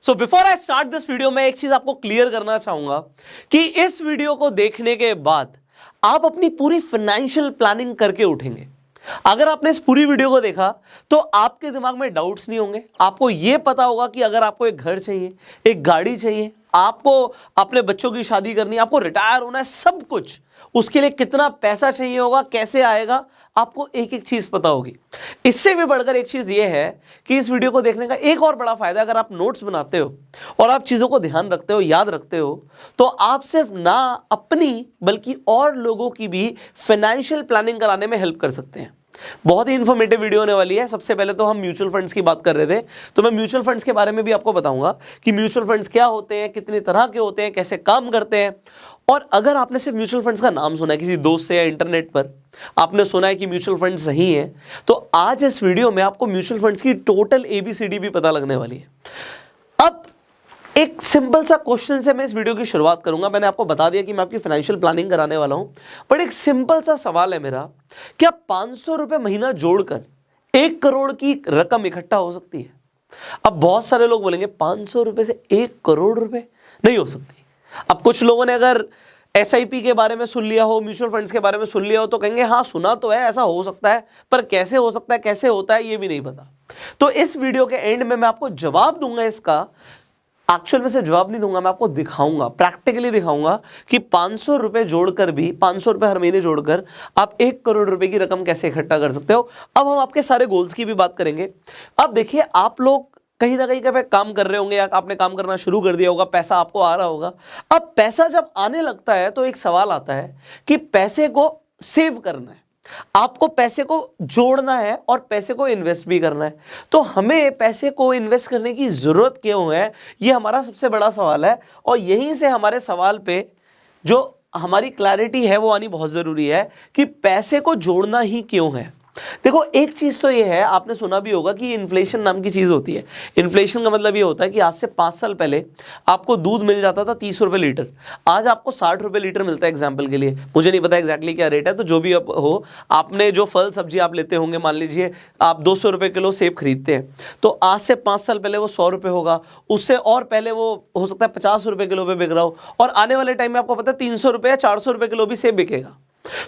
So before I start this video मैं एक चीज आपको क्लियर करना चाहूंगा कि इस वीडियो को देखने के बाद आप अपनी पूरी फाइनेंशियल प्लानिंग करके उठेंगे। अगर आपने इस पूरी वीडियो को देखा तो आपके दिमाग में डाउट्स नहीं होंगे। आपको यह पता होगा कि अगर आपको एक घर चाहिए, एक गाड़ी चाहिए, आपको अपने बच्चों की शादी करनी है, आपको रिटायर होना है, सब कुछ, उसके लिए कितना पैसा चाहिए होगा, कैसे आएगा, आपको एक एक चीज पता होगी। इससे भी बढ़कर एक चीज यह है कि इस वीडियो को देखने का एक और बड़ा फायदा, अगर आप नोट्स बनाते हो और आप चीजों को ध्यान रखते हो, याद रखते हो, तो आप सिर्फ ना अपनी बल्कि और लोगों की भी फाइनेंशियल प्लानिंग कराने में हेल्प कर सकते हैं। बहुत ही इंफॉर्मेटिव वीडियो होने वाली है। सबसे पहले तो हम म्यूचुअल फंड्स की बात कर रहे थे, तो मैं म्यूचुअल फंड्स के बारे में भी आपको बताऊंगा कि म्यूचुअल फंड्स क्या होते हैं, कितनी तरह के होते हैं, कैसे काम करते हैं। और अगर आपने सिर्फ म्यूचुअल फंड्स का नाम सुना है किसी दोस्त से या इंटरनेट पर, आपने सुना है कि म्यूचुअल फंड सही है, तो आज इस वीडियो में आपको म्यूचुअल फंड्स की टोटल ABCD भी पता लगने वाली है। अब एक सिंपल सा क्वेश्चन से मैं इस वीडियो की शुरुआत करूंगा। मैंने आपको बता दिया कि मैं आपकी फाइनेंशियल प्लानिंग कराने वाला हूं, बट एक सिंपल सा सवाल है मेरा, क्या 500 रुपए महीना जोड़कर 1 करोड़ की रकम इकट्ठा हो सकती है? अब बहुत सारे लोग बोलेंगे 500 रुपए से 1 करोड़ रुपए नहीं हो सकती। अब कुछ लोगों ने अगर SIP के बारे में सुन लिया हो, म्यूचुअल फंड्स के बारे में सुन लिया हो, तो कहेंगे हाँ सुना तो है, ऐसा हो सकता है, पर कैसे हो सकता है, कैसे होता है, ये भी नहीं पता। तो इस वीडियो के एंड में मैं आपको जवाब दूंगा इसका। एक्चुअल में से जवाब नहीं दूंगा, मैं आपको दिखाऊंगा, प्रैक्टिकली दिखाऊंगा कि 500 रुपए जोड़कर भी, 500 रुपए हर महीने जोड़कर आप 1 करोड़ रुपए की रकम कैसे इकट्ठा कर सकते हो। अब हम आपके सारे गोल्स की भी बात करेंगे। अब देखिए, आप लोग कहीं ना कहीं पे काम कर रहे होंगे या आपने काम करना शुरू कर दिया होगा, पैसा आपको आ रहा होगा। अब पैसा जब आने लगता है तो एक सवाल आता है कि पैसे को सेव करना है, आपको पैसे को जोड़ना है और पैसे को इन्वेस्ट भी करना है। तो हमें पैसे को इन्वेस्ट करने की जरूरत क्यों है, ये हमारा सबसे बड़ा सवाल है। और यहीं से हमारे सवाल पे जो हमारी क्लैरिटी है वो आनी बहुत जरूरी है कि पैसे को जोड़ना ही क्यों है। देखो, एक चीज तो ये है, आपने सुना भी होगा कि इन्फ्लेशन नाम की चीज होती है। इन्फ्लेशन का मतलब ये होता है कि आज से 5 साल पहले आपको दूध मिल जाता था 30 रुपए लीटर, आज आपको 60 रुपए लीटर मिलता है। एग्जाम्पल के लिए, मुझे नहीं पता एग्जैक्टली क्या रेट है, तो जो भी अब हो, आपने जो फल सब्जी आप लेते होंगे, मान लीजिए आप 200 रुपए किलो सेब खरीदते हैं, तो आज से 5 साल पहले वो 100 रुपए होगा, उससे और पहले वो हो सकता है 50 रुपए किलो पे बिक रहा हो, और आने वाले टाइम में आपको पता है 300 रुपए या 400 रुपए किलो भी सेब बिकेगा।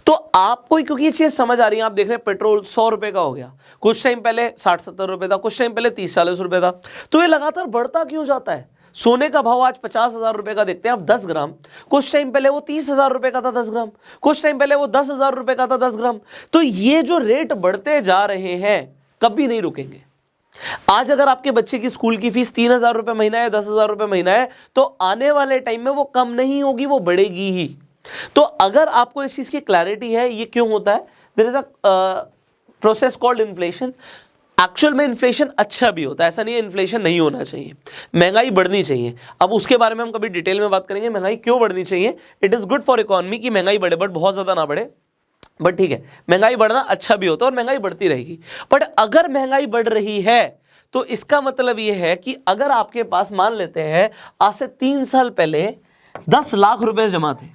तो आपको, क्योंकि ये चीज समझ आ रही है, आप देख रहे हैं पेट्रोल 100 रुपए का हो गया, कुछ टाइम पहले 60-70 रुपए था, कुछ टाइम पहले 30-40 रुपए था, तो ये लगातार बढ़ता क्यों जाता है। सोने का भाव आज 50,000 रुपए का देखते हैं आप 10 ग्राम, कुछ टाइम पहले वो 30,000 रुपए का था 10 ग्राम, कुछ टाइम पहले वो 10,000 रुपए का था 10 ग्राम। तो ये जो रेट बढ़ते जा रहे हैं कभी नहीं रुकेंगे। आज अगर आपके बच्चे की स्कूल की फीस 3,000 रुपए महीना है, 10,000 रुपए महीना है, तो आने वाले टाइम में वो कम नहीं होगी, वो बढ़ेगी ही। तो अगर आपको इस चीज की क्लैरिटी है ये क्यों होता है, there is a process called inflation. Actual में इन्फ्लेशन अच्छा भी होता है, ऐसा नहीं है इन्फ्लेशन नहीं होना चाहिए, महंगाई बढ़नी चाहिए। अब उसके बारे में हम कभी डिटेल में बात करेंगे, महंगाई क्यों बढ़नी चाहिए। It is good for economy कि महंगाई बढ़े, बट बहुत ज्यादा ना बढ़े, बट ठीक है, महंगाई बढ़ना अच्छा भी होता है और महंगाई बढ़ती रहेगी। बट अगर महंगाई बढ़ रही है तो इसका मतलब यह है कि अगर आपके पास, मान लेते हैं आज से 3 साल पहले 10 लाख रुपए जमा थे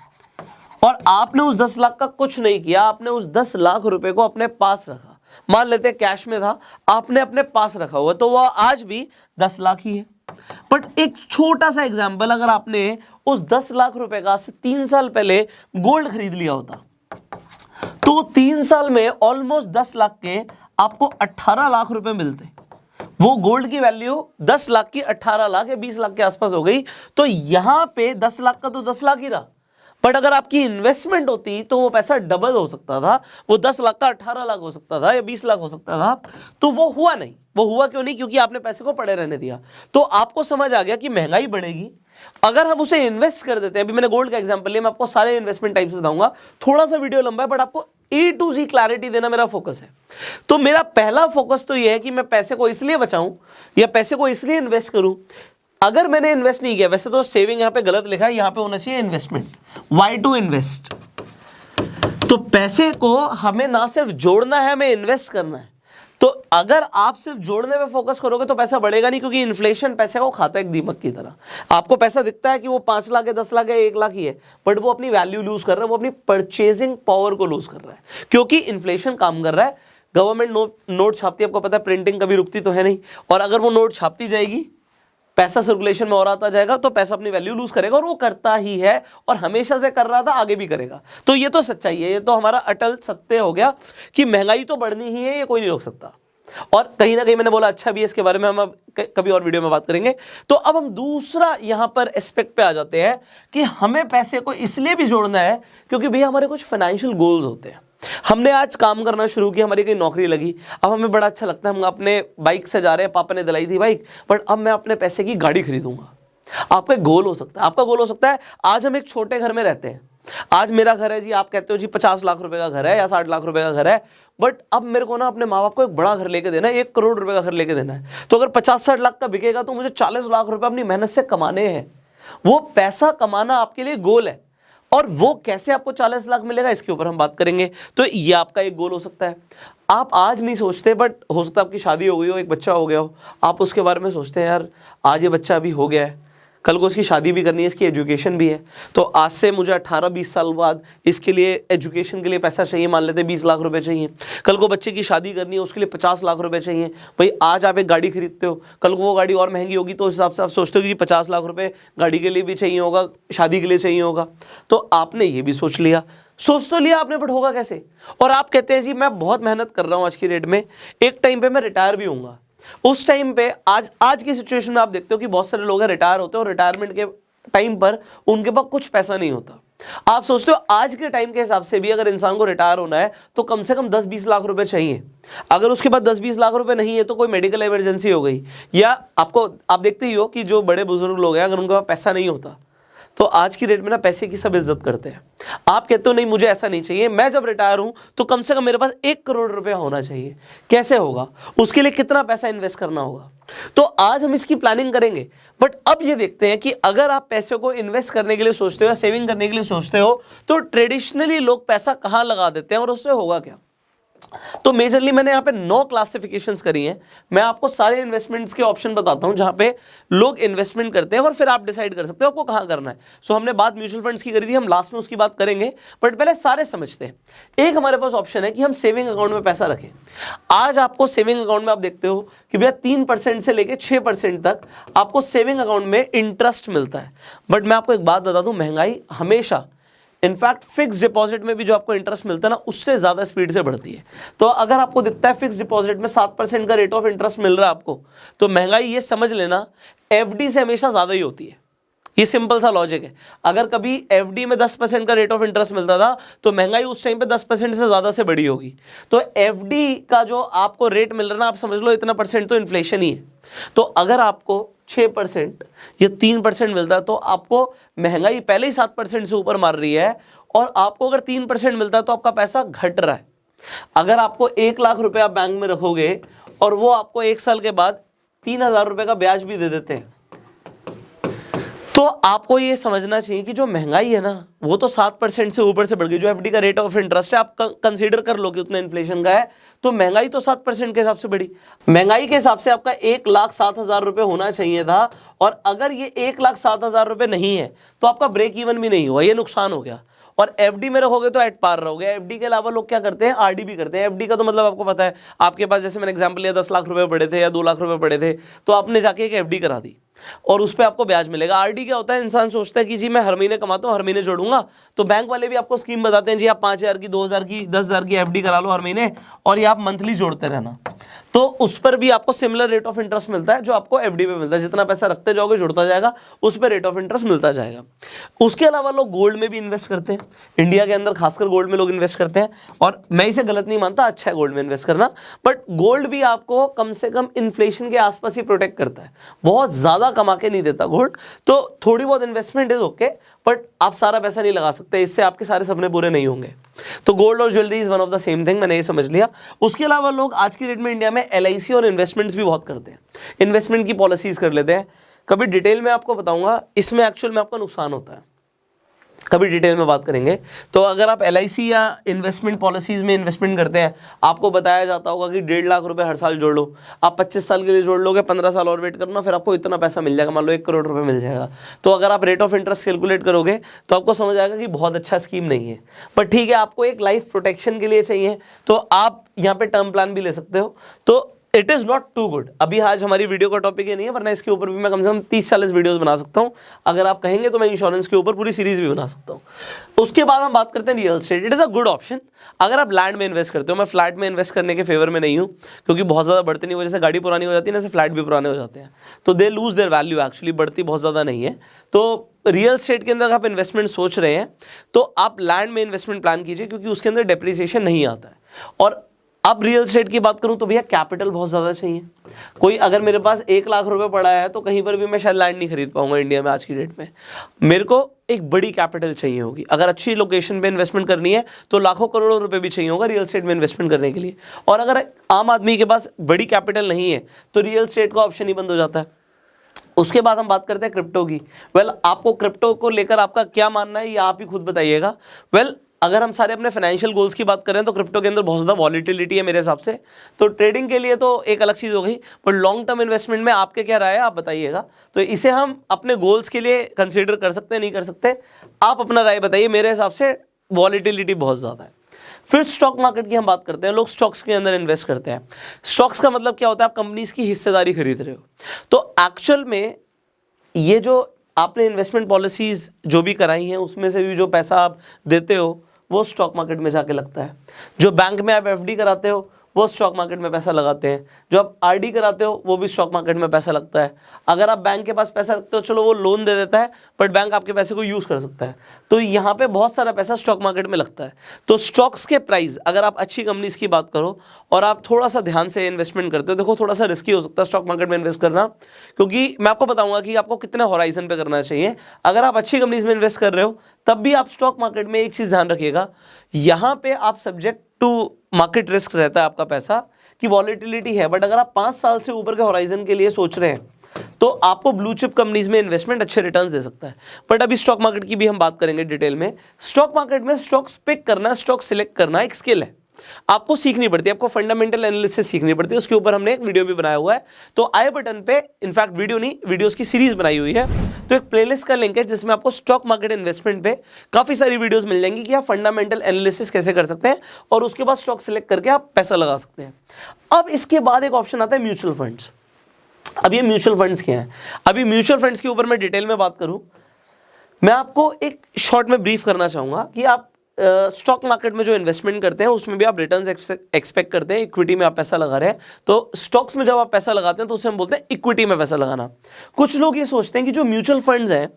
और आपने उस 10 लाख का कुछ नहीं किया, आपने उस 10 लाख रुपए को अपने पास रखा, मान लेते हैं कैश में था, आपने अपने पास रखा हुआ, तो वह आज भी 10 लाख ही है। बट एक छोटा सा एग्जांपल, अगर आपने उस 10 लाख रुपए का 3 साल पहले गोल्ड खरीद लिया होता, तो 3 साल में ऑलमोस्ट 10 लाख के आपको 18 लाख रुपए मिलते। वो गोल्ड की वैल्यू 10 लाख की 18 लाख या 20 लाख के आसपास हो गई। तो यहां पे 10 लाख का तो 10 लाख ही रहा, बट अगर आपकी इन्वेस्टमेंट होती तो वो पैसा डबल हो सकता था, वो 10 लाख का 18 लाख हो सकता था या 20 लाख हो सकता था। तो वो हुआ नहीं। वो हुआ क्यों नहीं? क्योंकि आपने पैसे को पड़े रहने दिया। तो आपको समझ आ गया कि महंगाई बढ़ेगी, अगर हम उसे इन्वेस्ट कर देते हैं। अभी मैंने गोल्ड का एग्जांपल लिया, मैं आपको सारे इन्वेस्टमेंट टाइप्स बताऊंगा। थोड़ा सा वीडियो लंबा है, बट आपको A to Z क्लैरिटी देना मेरा फोकस है। तो मेरा पहला फोकस तो यह है कि मैं पैसे को इसलिए बचाऊं या पैसे को इसलिए इन्वेस्ट करूं। अगर मैंने इन्वेस्ट नहीं किया, वैसे तो सेविंग यहां पे गलत लिखा है, यहां पे होना चाहिए इन्वेस्टमेंट, वाई टू इन्वेस्ट। तो पैसे को हमें ना सिर्फ जोड़ना है, हमें इन्वेस्ट करना है। तो अगर आप सिर्फ जोड़ने पे फोकस करोगे तो पैसा बढ़ेगा नहीं, क्योंकि इन्फ्लेशन पैसे को खाता है एक दीमक की तरह। आपको पैसा दिखता है कि वो 5 लाख है, 10 लाख है, 1 लाख ही है, बट वो अपनी वैल्यू लूज कर रहा है, वो अपनी परचेजिंग पावर को लूज कर रहा है, क्योंकि इन्फ्लेशन काम कर रहा है। गवर्नमेंट नोट छापती है, आपको पता है प्रिंटिंग कभी रुकती तो है नहीं, और अगर वो नोट छापती जाएगी, पैसा सर्कुलेशन में और आता जाएगा तो पैसा अपनी वैल्यू लूज करेगा, और वो करता ही है और हमेशा से कर रहा था, आगे भी करेगा। तो ये तो सच्चाई है, ये तो हमारा अटल सत्य हो गया कि महंगाई तो बढ़नी ही है, ये कोई नहीं रोक सकता। और कहीं ना कहीं मैंने बोला अच्छा भी है, इसके बारे में हम अब कभी और वीडियो में बात करेंगे। तो अब हम दूसरा यहां पर एस्पेक्ट पे आ जाते हैं कि हमें पैसे को इसलिए भी जोड़ना है क्योंकि भैया हमारे कुछ फाइनेंशियल गोल्स होते हैं। हमने आज काम करना शुरू किया, हमारी कहीं नौकरी लगी, अब हमें बड़ा अच्छा लगता है, हम अपने बाइक से जा रहे हैं, पापा ने दिलाई थी बाइक, बट अब मैं अपने पैसे की गाड़ी खरीदूंगा। आपका एक गोल हो सकता है, आपका गोल हो सकता है आज हम एक छोटे घर में रहते हैं, आज मेरा घर है जी, आप कहते हो जी 50 लाख रुपए का घर है या 60 लाख रुपए का घर है, बट अब मेरे को ना अपने माँ बाप को एक बड़ा घर लेके देना है, 1 करोड़ रुपए का घर लेके देना है। तो अगर 50-60 लाख का बिकेगा तो मुझे 40 लाख रुपए अपनी मेहनत से कमाने हैं। वो पैसा कमाना आपके लिए गोल है, और वो कैसे आपको 40 लाख मिलेगा इसके ऊपर हम बात करेंगे। तो ये आपका एक गोल हो सकता है। आप आज नहीं सोचते, बट हो सकता है आपकी शादी हो गई हो, एक बच्चा हो गया हो, आप उसके बारे में सोचते हैं यार आज ये बच्चा अभी हो गया है, कल को इसकी शादी भी करनी है, इसकी एजुकेशन भी है, तो आज से मुझे 18-20 साल बाद इसके लिए एजुकेशन के लिए पैसा चाहिए, मान लेते हैं 20 लाख रुपए चाहिए, कल को बच्चे की शादी करनी है उसके लिए 50 लाख रुपए चाहिए। भाई आज आप एक गाड़ी खरीदते हो, कल को वो गाड़ी और महंगी होगी तो उस हिसाब से आप सोचते हो कि 50 लाख रुपए गाड़ी के लिए भी चाहिए होगा, शादी के लिए चाहिए होगा। तो आपने ये भी सोच लिया, सोच तो लिया आपने, बट होगा कैसे? और आप कहते हैं जी मैं बहुत मेहनत कर रहा हूँ आज की डेट में, एक टाइम पे मैं रिटायर भी होऊंगा। उस टाइम पे आज की सिचुएशन में आप देखते हो कि बहुत सारे लोग रिटायर होते हैं और रिटायरमेंट के टाइम पर उनके पास कुछ पैसा नहीं होता। आप सोचते हो आज के टाइम के हिसाब से भी अगर इंसान को रिटायर होना है तो कम से कम 10-20 लाख रुपए चाहिए। अगर उसके पास 10-20 लाख रुपए नहीं है तो कोई मेडिकल इमरजेंसी हो गई, या आप देखते ही हो कि जो बड़े बुजुर्ग लोग हैं अगर उनके पास पैसा नहीं होता तो आज की डेट में ना पैसे की सब इज्जत करते हैं। आप कहते हो नहीं मुझे ऐसा नहीं चाहिए, मैं जब रिटायर हूं तो कम से कम मेरे पास 1 करोड़ रुपया होना चाहिए। कैसे होगा? उसके लिए कितना पैसा इन्वेस्ट करना होगा? तो आज हम इसकी प्लानिंग करेंगे। बट अब ये देखते हैं कि अगर आप पैसे को इन्वेस्ट करने के लिए सोचते हो या सेविंग करने के लिए सोचते हो तो ट्रेडिशनली लोग पैसा कहां लगा देते हैं और उससे होगा क्या। तो मेजरली मैंने यहाँ पे 9 क्लासिफिकेशंस करी हैं। मैं आपको सारे इन्वेस्टमेंट्स के ऑप्शन बताता हूँ जहाँ पे लोग इन्वेस्टमेंट करते हैं और फिर आप डिसाइड कर सकते हो आपको कहाँ करना है। सो हमने बात म्यूचुअल फंड्स की करी थी, हम लास्ट में उसकी बात करेंगे, बट पहले सारे समझते हैं। एक हमारे पास ऑप्शन है कि हम सेविंग अकाउंट में पैसा रखें। आज आपको सेविंग अकाउंट में आप देखते हो कि भैया 3% से लेकर 6% तक आपको सेविंग अकाउंट में इंटरेस्ट मिलता है। बट मैं आपको एक बात बता दूं, महंगाई हमेशा इनफैक्ट फिक्स डिपॉजिट में भी जो आपको इंटरेस्ट मिलता है ना उससे ज्यादा स्पीड से बढ़ती है। तो अगर आपको दिखता है फिक्स डिपॉजिट में 7% का रेट ऑफ इंटरेस्ट मिल रहा है आपको, तो महंगाई ये समझ लेना एफडी से हमेशा ज्यादा ही होती है। ये सिंपल सा लॉजिक है। अगर कभी एफडी में 10% का रेट ऑफ इंटरेस्ट मिलता था तो महंगाई उस टाइम पे 10% से ज्यादा से बड़ी होगी। तो एफडी का जो आपको रेट मिल रहा है ना, आप समझ लो इतना परसेंट तो इन्फ्लेशन ही है। तो अगर आपको 6% या 3% मिलता है तो आपको महंगाई पहले ही 7% से ऊपर मार रही है, और आपको अगर 3% मिलता है तो आपका पैसा घट रहा है। अगर आपको 1 लाख रुपए आप बैंक में रखोगे और वो आपको 1 साल के बाद 3,000 रुपए का ब्याज भी दे देते हैं, तो आपको ये समझना चाहिए कि जो महंगाई है ना वो तो 7% से ऊपर से बढ़ गई। जो एफडी का रेट ऑफ इंटरेस्ट है आप कंसीडर कर लो कि उतना इन्फ्लेशन का है, तो महंगाई तो 7% के हिसाब से बढ़ी। महंगाई के हिसाब से आपका 1,07,000 रुपए होना चाहिए था, और अगर ये 1,07,000 रुपए नहीं है तो आपका ब्रेक इवन भी नहीं हुआ, ये नुकसान हो गया। और एफडी में रखोगे तो एट पार रहोगे। एफडी के अलावा लोग क्या करते हैं, आरडी भी करते हैं। एफडी का तो मतलब आपको पता है, आपके पास जैसे मैंने एग्जांपल लिया 10 लाख रुपए पड़े थे या 2 लाख रुपए पड़े थे, तो आपने जाके एक एफडी करा दी और उस पर आपको ब्याज मिलेगा। आरडी क्या होता है, इंसान सोचता है कि जी मैं हर महीने कमाता हूँ, हर महीने जोड़ूंगा, तो बैंक वाले भी आपको स्कीम बताते हैं जी आप 5,000 की, 2,000 की, 10,000 की एफडी करा लो हर महीने, और ये आप मंथली जोड़ते रहना। तो उस पर भी आपको सिमिलर रेट ऑफ इंटरेस्ट मिलता है जो आपको एफडी पे मिलता है। जितना पैसा रखते जाओगे जुड़ता जाएगा, उस पर रेट ऑफ इंटरेस्ट मिलता जाएगा। उसके अलावा लोग गोल्ड में भी इन्वेस्ट करते हैं। इंडिया के अंदर खासकर गोल्ड में लोग इन्वेस्ट करते हैं, और मैं इसे गलत नहीं मानता, अच्छा है गोल्ड में इन्वेस्ट करना, बट गोल्ड भी आपको कम से कम इन्फ्लेशन के आसपास ही प्रोटेक्ट करता है, बहुत ज्यादा कमा के नहीं देता गोल्ड। तो थोड़ी बहुत इन्वेस्टमेंट इज ओके, बट आप सारा पैसा नहीं लगा सकते, इससे आपके सारे सपने पूरे नहीं होंगे। तो गोल्ड और jewellery is one of the same thing, मैंने ये समझ लिया। उसके अलावा लोग आज की डेट में इंडिया में एलआईसी और इन्वेस्टमेंट्स भी बहुत करते हैं, इन्वेस्टमेंट की पॉलिसीज कर लेते हैं। कभी डिटेल में आपको बताऊंगा, इसमें एक्चुअल में आपका नुकसान होता है, कभी डिटेल में बात करेंगे। तो अगर आप एलआईसी या इन्वेस्टमेंट पॉलिसीज में इन्वेस्टमेंट करते हैं, आपको बताया जाता होगा कि 1.5 लाख रुपए हर साल जोड़ लो, आप 25 साल के लिए जोड़ लोगे, 15 साल और वेट करना, फिर आपको इतना पैसा मिल जाएगा, मान लो 1 करोड़ रुपए मिल जाएगा। तो अगर आप रेट ऑफ इंटरेस्ट कैलकुलेट करोगे तो आपको समझ आएगा कि बहुत अच्छा स्कीम नहीं है, पर ठीक है आपको एक लाइफ प्रोटेक्शन के लिए चाहिए तो आप यहाँ पे टर्म प्लान भी ले सकते हो। तो it is not too good. अभी आज हमारी वीडियो का टॉपिक ये नहीं है, वरना इसके ऊपर भी मैं कम से कम 30-40 वीडियोस बना सकता हूँ। अगर आप कहेंगे तो मैं इंश्योरेंस के ऊपर पूरी सीरीज भी बना सकता हूँ। उसके बाद हम बात करते हैं real estate. It is a good option अगर आप लैंड में इन्वेस्ट करते हो। मैं फ्लैट में इन्वेस्ट करने के फेवर में नहीं हूँ, क्योंकि बहुत ज़्यादा बढ़ती नहीं, वजह से गाड़ी पुरानी हो जाती है ना, से फ्लैट भी पुराने हो जाते हैं, तो they lose their value. Actually बढ़ती बहुत ज़्यादा नहीं है। तो रियल एस्टेट के अंदर आप इन्वेस्टमेंट सोच रहे हैं तो आप लैंड में इन्वेस्टमेंट प्लान कीजिए, क्योंकि उसके अंदर डेप्रिसिएशन नहीं आता है। और अब रियल एस्टेट की बात करूं तो भैया कैपिटल बहुत ज़्यादा चाहिए। कोई अगर मेरे पास 1 लाख रुपए पड़ा है तो कहीं पर भी मैं शायद लैंड नहीं खरीद पाऊंगा इंडिया में आज की डेट में। मेरे को एक बड़ी कैपिटल चाहिए होगी। अगर अच्छी लोकेशन पे इन्वेस्टमेंट करनी है तो लाखों करोड़ों रुपए भी चाहिए होगा रियल एस्टेट में इन्वेस्टमेंट करने के लिए। और अगर आम आदमी के पास बड़ी कैपिटल नहीं है तो रियल एस्टेट का ऑप्शन ही बंद हो जाता है। उसके बाद हम बात करते हैं क्रिप्टो की। आपको क्रिप्टो को लेकर आपका क्या मानना है ये आप ही खुद बताइएगा। अगर हम सारे अपने फाइनेंशियल गोल्स की बात करें तो क्रिप्टो के अंदर बहुत ज़्यादा वॉलीटिलिटी है मेरे हिसाब से। तो ट्रेडिंग के लिए तो एक अलग चीज़ हो गई, पर लॉन्ग टर्म इन्वेस्टमेंट में आपके क्या राय है आप बताइएगा। तो इसे हम अपने गोल्स के लिए कंसीडर कर सकते हैं, नहीं कर सकते, आप अपना राय बताइए। मेरे हिसाब से वॉलीटिलिटी बहुत ज़्यादा है। फिर स्टॉक मार्केट की हम बात करते हैं। लोग स्टॉक्स के अंदर इन्वेस्ट करते हैं। स्टॉक्स का मतलब क्या होता है, आप कंपनीज की हिस्सेदारी खरीद रहे हो। तो एक्चुअल में ये जो आपने इन्वेस्टमेंट पॉलिसीज जो भी कराई हैं उसमें से भी जो पैसा आप देते हो वो स्टॉक मार्केट में जाके लगता है। जो बैंक में आप एफडी कराते हो वो स्टॉक मार्केट में पैसा लगाते हैं। जो आप आरडी कराते हो वो भी स्टॉक मार्केट में पैसा लगता है। अगर आप बैंक के पास पैसा रखते हो, चलो वो लोन दे देता है, बट बैंक आपके पैसे को यूज़ कर सकता है। तो यहाँ पे बहुत सारा पैसा स्टॉक मार्केट में लगता है। तो स्टॉक्स के प्राइस, अगर आप अच्छी कंपनीज की बात करो और आप थोड़ा सा ध्यान से इन्वेस्टमेंट करते हो, देखो थोड़ा सा रिस्की हो सकता है स्टॉक मार्केट में इन्वेस्ट करना, क्योंकि मैं आपको बताऊंगा कि आपको कितने होराइजन पे करना चाहिए। अगर आप अच्छी कंपनीज में इन्वेस्ट कर रहे हो तब भी आप स्टॉक मार्केट में एक चीज़ ध्यान रखिएगा, यहाँ पे आप सब्जेक्ट टू मार्केट रिस्क रहता है आपका पैसा कि वॉलीटिलिटी है। बट अगर आप 5 साल से ऊपर के होराइजन के लिए सोच रहे हैं तो आपको ब्लू चिप कंपनीज में इन्वेस्टमेंट अच्छे रिटर्न्स दे सकता है। बट अभी स्टॉक मार्केट की भी हम बात करेंगे डिटेल में। स्टॉक मार्केट में स्टॉक्स पिक करना, स्टॉक सिलेक्ट करना एक स्किल है, आपको सीखनी पड़ती है। आपको फंडामेंटल एनालिसिस सीखनी पड़ती है। उसके ऊपर हमने एक वीडियो भी बनाया हुआ है, तो आई बटन पे, इनफैक्ट वीडियो नहीं, वीडियोस की सीरीज बनाई हुई है, तो एक प्लेलिस्ट का लिंक है जिसमें आपको स्टॉक मार्केट इन्वेस्टमेंट पे काफी सारी वीडियोस मिल जाएंगी कि आप फंडामेंटल एनालिसिस कैसे कर सकते हैं और उसके बाद स्टॉक सिलेक्ट करके आप पैसा लगा सकते हैं। अब इसके बाद एक ऑप्शन आता है म्यूचुअल फंड्स। अब ये म्यूचुअल फंड्स क्या है, अभी म्यूचुअल फंड्स के ऊपर मैं डिटेल में बात करूं, मैं आपको एक शॉर्ट में ब्रीफ करना चाहूंगा कि आप स्टॉक मार्केट में जो इन्वेस्टमेंट करते हैं उसमें भी आप रिटर्न्स एक्सपेक्ट करते हैं। इक्विटी में आप पैसा लगा रहे हैं, तो स्टॉक्स में जब आप पैसा लगाते हैं तो उसे हम बोलते हैं इक्विटी में पैसा लगाना। कुछ लोग ये सोचते हैं कि जो म्यूचुअल फंड्स हैं,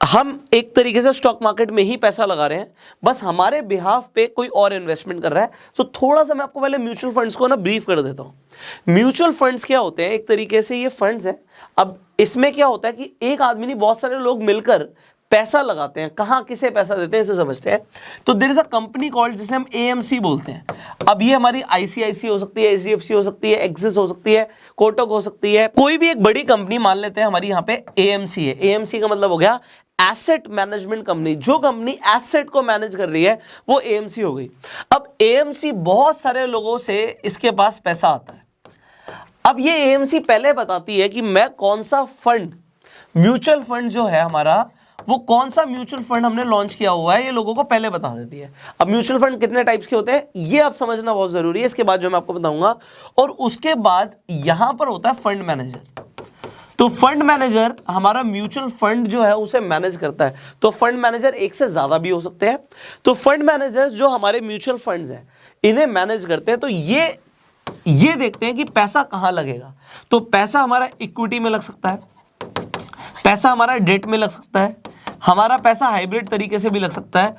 हम एक तरीके से स्टॉक मार्केट में ही पैसा लगा रहे हैं, बस हमारे बिहाफ पे कोई और इन्वेस्टमेंट कर रहा है। तो थोड़ा सा मैं आपको पहले म्यूचुअल फंड्स को ना ब्रीफ कर देता हूं। म्यूचुअल फंड्स क्या होते हैं, एक तरीके से ये फंड्स हैं। अब इसमें क्या होता है कि एक आदमी नहीं, बहुत सारे लोग मिलकर पैसा लगाते हैं। कहाँ किसे पैसा देते हैं इसे समझते हैं। तो there is a company called, जिसे हम एएमसी बोलते हैं। अब ये हमारी आईसीआईसी हो सकती है, एचडीएफसी हो सकती है, एक्सिस हो सकती है, कोटक हो सकती है, कोई भी एक बड़ी कंपनी मान लेते हैं हमारी यहाँ पे एएमसी है। एएमसी का मतलब हो गया एसेट मैनेजमेंट कंपनी। जो कंपनी एसेट को मैनेज कर रही है वो एएमसी हो गई। अब एएमसी बहुत सारे लोगों से इसके पास पैसा आता है। अब ये एएमसी पहले बताती है कि मैं कौन सा फंड, म्यूचुअल फंड जो है हमारा, वो कौन सा म्यूचुअल फंड हमने लॉन्च किया हुआ है, ये लोगों को पहले बता देती है। अब म्यूचुअल फंड कितने टाइप्स के होते हैं ये आप समझना बहुत जरूरी है, इसके बाद जो मैं आपको बताऊंगा। और उसके बाद यहां पर होता है फंड मैनेजर। तो फंड मैनेजर हमारा म्यूचुअल फंड जो है उसे मैनेज करता है। तो फंड मैनेजर एक से ज्यादा भी हो सकते हैं। तो फंड मैनेजर्स जो हमारे म्यूचुअल फंड्स हैं इन्हें मैनेज करते हैं। तो ये देखते हैं कि पैसा कहां लगेगा। तो पैसा हमारा इक्विटी में लग सकता है, पैसा हमारा डेट में लग सकता है, हमारा पैसा हाइब्रिड तरीके से भी लग सकता है,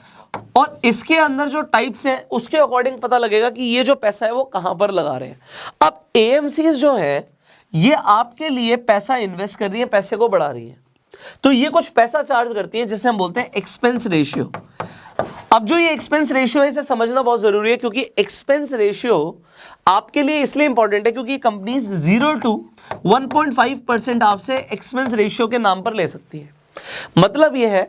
और इसके अंदर जो टाइप्स हैं उसके अकॉर्डिंग पता लगेगा कि ये जो पैसा है वो कहां पर लगा रहे हैं। अब एएमसीज जो है ये आपके लिए पैसा इन्वेस्ट कर रही है, पैसे को बढ़ा रही है। तो ये कुछ पैसा चार्ज करती है जिसे हम बोलते हैं एक्सपेंस रेशियो। अब जो ये एक्सपेंस रेशियो है इसे समझना बहुत जरूरी है, क्योंकि एक्सपेंस रेशियो आपके लिए इसलिए इंपॉर्टेंट है क्योंकि कंपनीज 0 to 1.5% आपसे एक्सपेंस रेशियो के नाम पर ले सकती है। मतलब यह है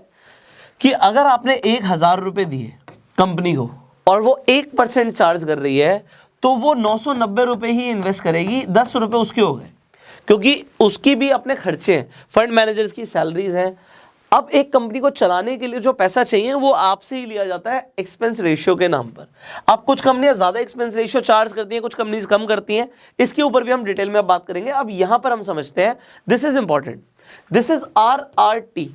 कि अगर आपने 1,000 रुपए दिए कंपनी को और वो 1% चार्ज कर रही है, तो वो 990 रुपए ही इन्वेस्ट करेगी, 10 रुपए उसके हो गए, क्योंकि उसकी भी अपने खर्चे हैं, फंड मैनेजर्स की सैलरीज हैं, अब एक कंपनी को चलाने के लिए जो पैसा चाहिए वो आपसे ही लिया जाता है एक्सपेंस रेशियो के नाम पर। अब कुछ कंपनियां ज्यादा एक्सपेंस रेशियो चार्ज करती हैं, कुछ कंपनीज कम करती हैं, इसके ऊपर भी हम डिटेल में बात करेंगे। अब यहां पर हम समझते हैं, this is important, this is RRT।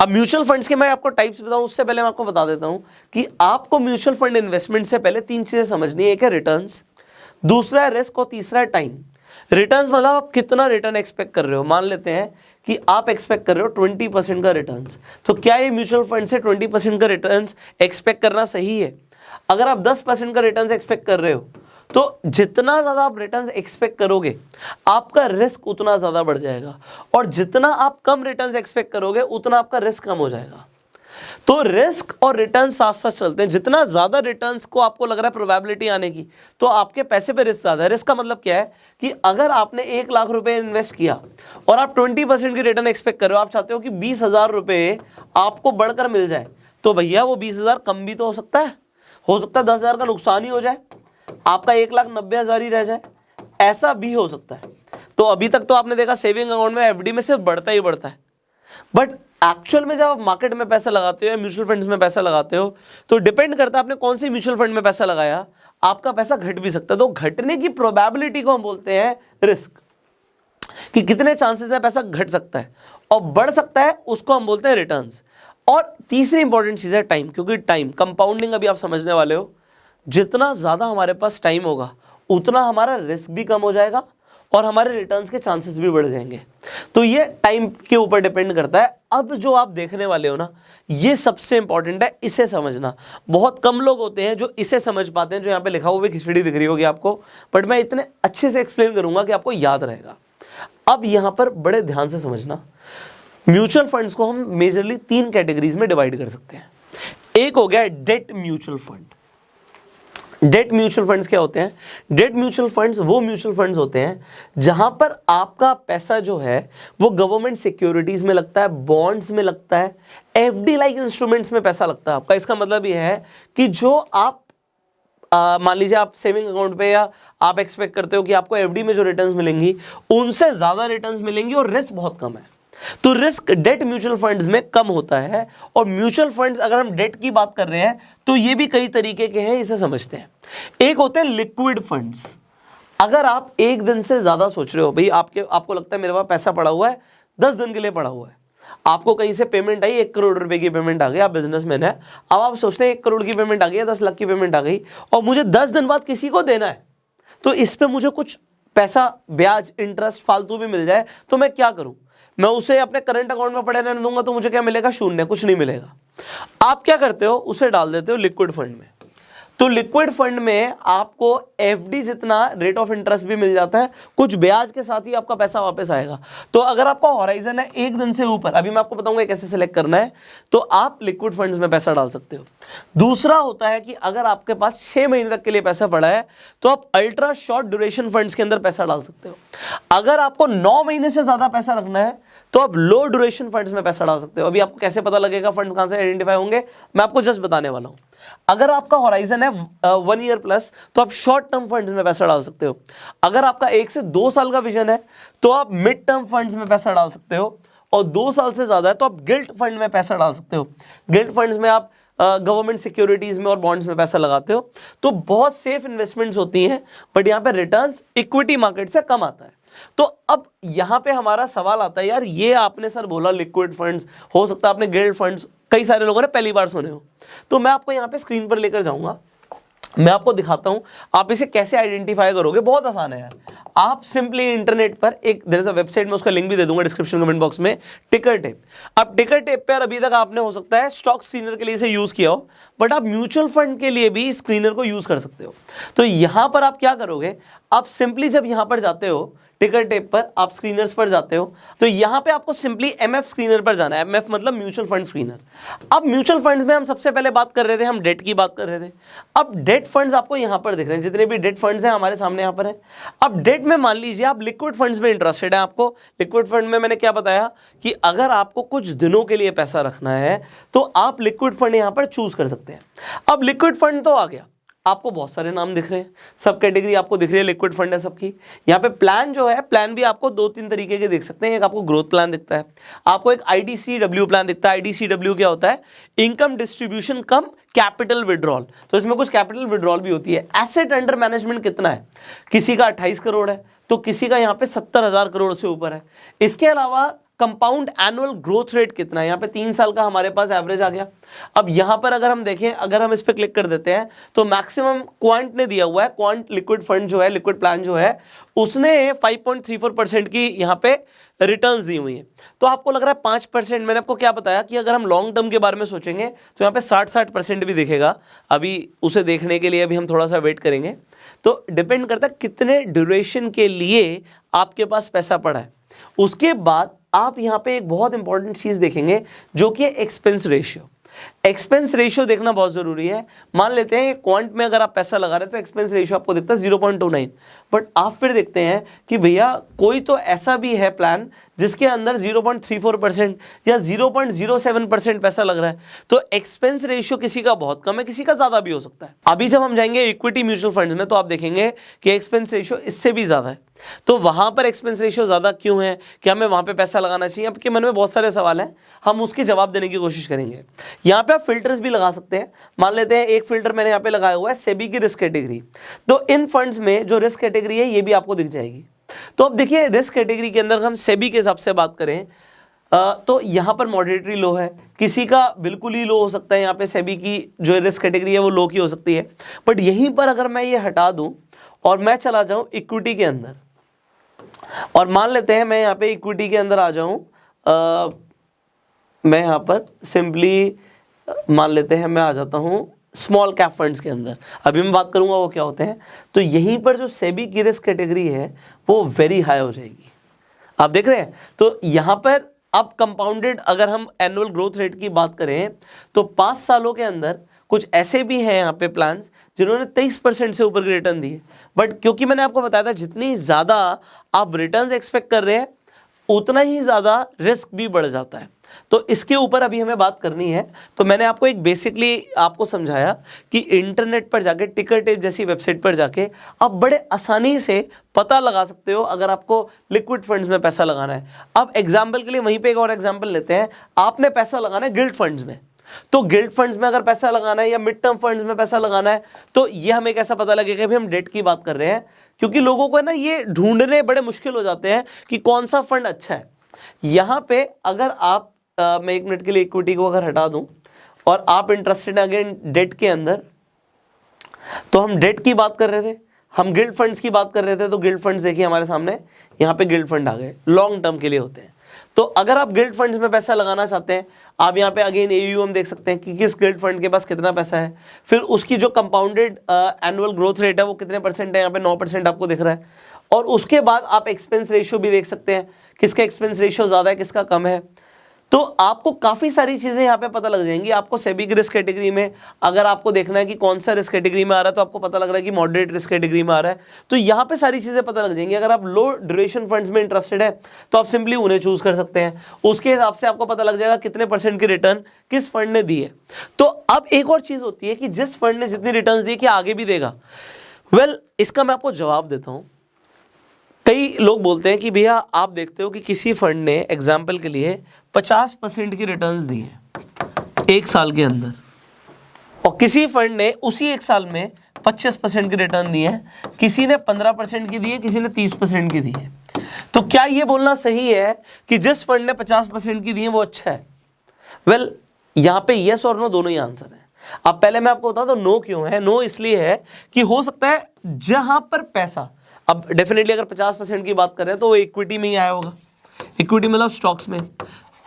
अब म्यूचुअल फंड्स के मैं आपको टाइप्स बताऊं उससे पहले मैं आपको बता देता हूं कि आपको म्यूचुअल फंड इन्वेस्टमेंट से पहले 3 चीजें समझनी है। एक है रिटर्न्स, दूसरा है रिस्क और तीसरा है टाइम। रिटर्न्स मतलब आप कितना रिटर्न एक्सपेक्ट कर रहे हो। मान लेते हैं कि आप एक्सपेक्ट कर रहे हो 20% का रिटर्न्स, तो क्या ये म्यूचुअल फंड से 20% का रिटर्न्स एक्सपेक्ट करना सही है? अगर आप 10% का रिटर्न्स एक्सपेक्ट कर रहे हो तो जितना ज़्यादा आप रिटर्न्स एक्सपेक्ट करोगे आपका रिस्क उतना ज़्यादा बढ़ जाएगा, और जितना आप कम रिटर्न्स एक्सपेक्ट करोगे उतना आपका रिस्क कम हो जाएगा। तो रिस्क और रिटर्न साथ साथ चलते हैं। जितना ज्यादा रिटर्न्स को आपको लग रहा है प्रोबेबिलिटी आने की, तो आपके पैसे पे रिस्क ज्यादा है। रिस्क का मतलब क्या है कि अगर आपने 1 लाख रुपए इन्वेस्ट किया और आप 20% की रिटर्न एक्सपेक्ट कर रहे हो, आप चाहते हो कि 20,000 रुपए आपको बढ़कर मिल जाए, तो भैया वो 20,000 कम भी तो हो सकता है 10,000 का नुकसान ही हो जाए, आपका 1,90,000 ही रह जाए, ऐसा भी हो सकता है। तो अभी तक तो आपने देखा सेविंग अकाउंट में FD में सिर्फ बढ़ता ही बढ़ता है, बट एक्चुअल में जब आप मार्केट में पैसा लगाते हो या म्यूचुअल फंड्स में पैसा लगाते हो तो डिपेंड करता है आपने कौन से म्यूचुअल फंड में पैसा लगाया, आपका पैसा घट भी सकता है। तो घटने की प्रोबेबिलिटी को हम बोलते हैं रिस्क, कि कितने चांसेस है पैसा घट सकता है, और बढ़ सकता है उसको हम बोलते हैं रिटर्न्स। और तीसरी इंपॉर्टेंट चीज है टाइम, क्योंकि टाइम कंपाउंडिंग अभी आप समझने वाले हो। जितना ज्यादा हमारे पास टाइम होगा उतना हमारा रिस्क भी कम हो जाएगा और हमारे रिटर्न्स के चांसेस भी बढ़ जाएंगे। तो ये टाइम के ऊपर डिपेंड करता है। अब जो आप देखने वाले हो ना, ये सबसे इंपॉर्टेंट है, इसे समझना। बहुत कम लोग होते हैं जो इसे समझ पाते हैं। जो यहाँ पे लिखा हुआ भी खिचड़ी दिख रही होगी आपको, बट मैं इतने अच्छे से एक्सप्लेन करूंगा कि आपको याद रहेगा। अब यहाँ पर बड़े ध्यान से समझना, म्यूचुअल फंड्स को हम मेजरली 3 कैटेगरीज में डिवाइड कर सकते हैं। एक हो गया debt mutual fund. Debt mutual funds क्या होते हैं? डेट म्यूचुअल फंड्स वो म्यूचुअल फंड्स होते हैं जहां पर आपका पैसा जो है वो गवर्नमेंट सिक्योरिटीज में लगता है, बॉन्ड्स में लगता है, FD लाइक इंस्ट्रूमेंट्स में पैसा लगता है आपका। इसका मतलब यह है कि जो आप मान लीजिए आप सेविंग अकाउंट पे या आप एक्सपेक्ट करते हो कि आपको FD में जो रिटर्न्स मिलेंगी उनसे ज्यादा रिटर्न्स मिलेंगी और रिस्क बहुत कम है, तो रिस्क डेट म्यूचुअल फंड्स में कम होता है। और म्यूचुअल फंड्स, अगर हम डेट की बात कर रहे हैं तो ये भी कई तरीके के हैं, इसे समझते हैं। एक होते हैं लिक्विड फंड्स। अगर आप एक दिन से ज्यादा सोच रहे हो, भाई आपको लगता है मेरे पास पैसा पड़ा हुआ है, 10 दिन के लिए पड़ा हुआ है, आपको कहीं से पेमेंट आई, 1 करोड़ रुपए की पेमेंट आ गई, आप बिजनेसमैन है, अब आप सोचते हैं 1 करोड़ की पेमेंट आ गई है, 10 लाख की पेमेंट आ गई और मुझे 10 दिन बाद किसी को देना है, तो इस पे मुझे कुछ पैसा, ब्याज, इंटरेस्ट फालतू भी मिल जाए, तो मैं क्या करूं? मैं उसे अपने करंट अकाउंट में पड़े रहने दूंगा तो मुझे क्या मिलेगा? शून्य, कुछ नहीं मिलेगा। आप क्या करते हो? उसे डाल देते हो लिक्विड फंड में। तो लिक्विड फंड में आपको FD जितना रेट ऑफ इंटरेस्ट भी मिल जाता है, कुछ ब्याज के साथ ही आपका पैसा वापस आएगा। तो अगर आपका हॉराइजन है 1 दिन से ऊपर, अभी मैं आपको बताऊंगा कैसे सिलेक्ट करना है, तो आप लिक्विड फंड्स में पैसा डाल सकते हो। दूसरा होता है कि अगर आपके पास 6 महीने तक के लिए पैसा पड़ा है तो आप अल्ट्रा शॉर्ट ड्यूरेशन फंड्स के अंदर पैसा डाल सकते हो। अगर आपको 9 महीने से ज्यादा पैसा रखना है तो आप लो ड्यूरेशन फंड्स में पैसा डाल सकते हो। अभी आपको कैसे पता लगेगा फंड्स कहां से आइडेंटिफाई होंगे, मैं आपको जस्ट बताने वाला हूं। अगर आपका हॉराइजन है 1 ईयर प्लस तो आप शॉर्ट टर्म फंड्स में पैसा डाल सकते हो। अगर आपका 1 से 2 साल का विजन है तो आप मिड टर्म फंड्स में पैसा डाल सकते हो, और 2 साल से ज्यादा है तो आप गिल्ट फंड में पैसा डाल सकते हो। गिल्ट फंड्स में आप गवर्नमेंट सिक्योरिटीज में और बॉन्ड्स में पैसा लगाते हो। तो बहुत सेफ इन्वेस्टमेंट्स होती हैं, बट यहाँ पे रिटर्न्स इक्विटी मार्केट से कम आता है। तो अब यहां पे हमारा सवाल आता है, यार ये आपने सर बोला लिक्विड फंड्स, हो सकता है आपने गिल्ड फंड्स कई सारे लोगों ने पहली बार सुने हो, तो मैं आपको यहां पे स्क्रीन पर लेकर जाऊंगा, मैं आपको दिखाता हूं आप इसे कैसे आइडेंटिफाई करोगे। बहुत आसान है यार, आप सिंपली इंटरनेट पर एक देयर इज अ वेबसाइट में, उसका लिंक भी दे दूंगा डिस्क्रिप्शन कमेंट बॉक्स में, टिकर टेप। अब टिकर टेप पर अभी तक आपने हो सकता है स्टॉक स्क्रीनर के लिए इसे यूज किया हो, बट आप म्यूचुअल फंड के लिए भी स्क्रीनर को यूज कर सकते हो। तो यहां पर आप क्या करोगे, आप सिंपली जब यहां पर जाते हो टिकर टेप पर, आप स्क्रीनर्स पर जाते हो, तो यहां पे आपको सिंपली MF स्क्रीनर पर जाना है। MF मतलब म्यूचुअल फंड स्क्रीनर। अब म्यूचुअल फंड्स में हम सबसे पहले बात कर रहे थे, हम डेट की बात कर रहे थे। अब डेट फंड्स आपको यहां पर दिख रहे हैं, जितने भी डेट फंड्स हैं हमारे सामने यहां पर है। अब डेट में मान लीजिए आप लिक्विड फंड्स में इंटरेस्टेड है। आपको लिक्विड फंड में मैंने क्या बताया कि अगर आपको कुछ दिनों के लिए पैसा रखना है तो आप लिक्विड फंड यहां पर चूज कर सकते हैं। अब लिक्विड फंड तो आ गया, आपको बहुत सारे नाम दिख रहे हैं, सब कैटेगरी आपको दिख रही है, लिक्विड फंड है सबकी। यहाँ पे प्लान जो है, प्लान भी आपको 2-3 तरीके के देख सकते हैं। एक आपको ग्रोथ प्लान दिखता है, आपको एक IDCW प्लान दिखता है। IDCW क्या होता है? इनकम डिस्ट्रीब्यूशन कम कैपिटल विड्रॉल। तो इसमें कुछ कैपिटल विड्रॉल भी होती है। एसेट अंडर मैनेजमेंट कितना है? किसी का 28 करोड़ है तो किसी का यहाँ पे 70,000 करोड़ से ऊपर है। इसके अलावा कंपाउंड एनुअल ग्रोथ रेट कितना है? यहाँ पे 3 साल का हमारे पास एवरेज आ गया। अब यहाँ पर अगर हम देखें, अगर हम इस पे क्लिक कर देते हैं तो मैक्सिमम क्वांट ने दिया हुआ है, क्वांट लिक्विड फंड जो है, लिक्विड प्लान जो है, उसने 5.34% की यहाँ पे रिटर्न्स दी हुई है। तो आपको लग रहा है 5%। मैंने आपको क्या बताया कि अगर हम लॉन्ग टर्म के बारे में सोचेंगे तो यहाँ पे 60% भी दिखेगा। अभी उसे देखने के लिए अभी हम थोड़ा सा वेट करेंगे। तो डिपेंड करता है कितने ड्यूरेशन के लिए आपके पास पैसा पड़ा है। उसके बाद आप यहाँ पे एक बहुत इंपॉर्टेंट चीज देखेंगे जो कि एक्सपेंस रेशियो। एक्सपेंस रेशियो देखना बहुत जरूरी है। मान लेते हैं क्वांट में अगर आप पैसा लगा रहे हैं तो एक्सपेंस रेशियो आपको दिखता है 0.29, बट आप फिर देखते हैं कि भैया कोई तो ऐसा भी है प्लान जिसके अंदर 0.34% या 0.07% पैसा लग रहा है। तो एक्सपेंस रेशियो किसी का बहुत कम है, किसी का ज्यादा भी हो सकता है। अभी जब हम जाएंगे इक्विटी म्यूचुअल फंड्स में तो आप देखेंगे कि एक्सपेंस रेशियो इससे भी ज्यादा है। तो वहां पर एक्सपेंस रेशियो ज्यादा क्यों है? क्या हमें वहां पे पैसा लगाना चाहिए? आपके मन में बहुत सारे सवाल हैं, हम उसके जवाब देने की कोशिश करेंगे। यहाँ पे आप फिल्टर्स भी लगा सकते हैं। मान लेते हैं एक फिल्टर मैंने यहाँ पे लगाया हुआ है सेबी की रिस्क कैटेगरी। तो इन फंड्स में जो रिस्क कैटेगरी है ये भी आपको दिख जाएगी। तो अब देखिए रिस्क कैटेगरी के अंदर हम सेबी के हिसाब से बात करें तो यहाँ पर मॉडरेटरी लो है, किसी का बिल्कुल ही लो हो सकता है। यहाँ पे सेबी की जो रिस्क कैटेगरी है वो लो की हो सकती है। बट यहीं पर अगर मैं ये हटा दूं और मैं चला जाऊं इक्विटी के अंदर, और मान लेते हैं मैं यहाँ पे इक्विटी के अंदर आ जाऊं, मैं यहाँ पर सिंपली मान लेते हैं मैं आ जाता हूं स्मॉल कैप फंड्स के अंदर। अभी मैं बात करूंगा वो क्या होते हैं। तो यहीं पर जो सेबी की रिस्क कैटेगरी है वो वेरी हाई हो जाएगी, आप देख रहे हैं। तो यहाँ पर अब कंपाउंडेड अगर हम एनुअल ग्रोथ रेट की बात करें तो 5 सालों के अंदर कुछ ऐसे भी हैं यहाँ पे प्लान्स जिन्होंने 23% से ऊपर के रिटर्न दिए। बट क्योंकि मैंने आपको बताया था जितनी ज़्यादा आप रिटर्न्स एक्सपेक्ट कर रहे हैं उतना ही ज़्यादा रिस्क भी बढ़ जाता है। तो इसके ऊपर अभी हमें बात करनी है। तो मैंने आपको एक बेसिकली आपको समझाया कि इंटरनेट पर जाके टिकर टेप जैसी वेबसाइट पर जाके आप बड़े आसानी से पता लगा सकते हो अगर आपको लिक्विड फंड्स में पैसा लगाना है। अब एग्जाम्पल के लिए वहीं पे एक और एग्जाम्पल लेते हैं। आपने पैसा लगाना है गिल्ड फंड्स में, तो गिल्ड फंड्स में अगर पैसा लगाना है या मिड टर्म फंड्स में पैसा लगाना है तो ये हमें कैसा पता लगेगा कि हम डेट की बात कर रहे हैं? क्योंकि लोगों को है ना ये ढूंढने बड़े मुश्किल हो जाते हैं कि कौन सा फंड अच्छा है। यहां पे अगर आप मैं 1 मिनट के लिए इक्विटी को अगर हटा दूं और आप इंटरेस्टेड अगेन डेट के अंदर, तो हम डेट की बात कर रहे थे, हम गिल्ड फंड्स की बात कर रहे थे। तो गिल्ड फंड्स देखिए हमारे सामने यहाँ पे गिल्ड फंड आ गए, लॉन्ग टर्म के लिए होते हैं। तो अगर आप गिल्ड फंड्स में पैसा लगाना चाहते हैं, आप यहाँ पे अगेन AUM देख सकते हैं कि किस गिल्ड फंड के पास कितना पैसा है, फिर उसकी जो कंपाउंडेड एनुअल ग्रोथ रेट है वो कितने परसेंट है, यहाँ पे 9% आपको दिख रहा है। और उसके बाद आप एक्सपेंस रेशियो भी देख सकते हैं, किसका एक्सपेंस रेशियो ज़्यादा है किसका कम है। तो आपको काफ़ी सारी चीज़ें यहाँ पे पता लग जाएंगी। आपको सेबी की रिस्क कैटेगरी में अगर आपको देखना है कि कौन सा रिस्क कैटेगरी में आ रहा है तो आपको पता लग रहा है कि मॉडरेट रिस्क कैटेगरी में आ रहा है। तो यहाँ पे सारी चीज़ें पता लग जाएंगी। अगर आप लो ड्यूरेशन फंड्स में इंटरेस्टेड है तो आप सिंपली उन्हें चूज कर सकते हैं, उसके हिसाब से आपको पता लग जाएगा कितने % की रिटर्न किस फंड ने दी है। तो अब एक और चीज़ होती है कि जिस फंड ने जितनी रिटर्न दी क्या आगे भी देगा? वेल, इसका मैं आपको जवाब देता हूँ। कई लोग बोलते हैं कि भैया आप देखते हो कि किसी फंड ने एग्जाम्पल के लिए 50% की रिटर्न्स दी है 1 साल के अंदर, और किसी फंड ने उसी 1 साल में 25% की रिटर्न दी है, किसी ने 15% की दी है, किसी ने 30% की दी है। तो क्या ये बोलना सही है कि जिस फंड ने 50% की दी है वो अच्छा है? वेल, यहाँ पे यस और नो दोनों ही आंसर है। अब पहले मैं आपको बता दूं नो क्यों है। नो इसलिए है कि हो सकता है जहां पर पैसा, अब डेफिनेटली अगर 50% की बात करें तो वो इक्विटी में ही आया होगा, इक्विटी मतलब स्टॉक्स में।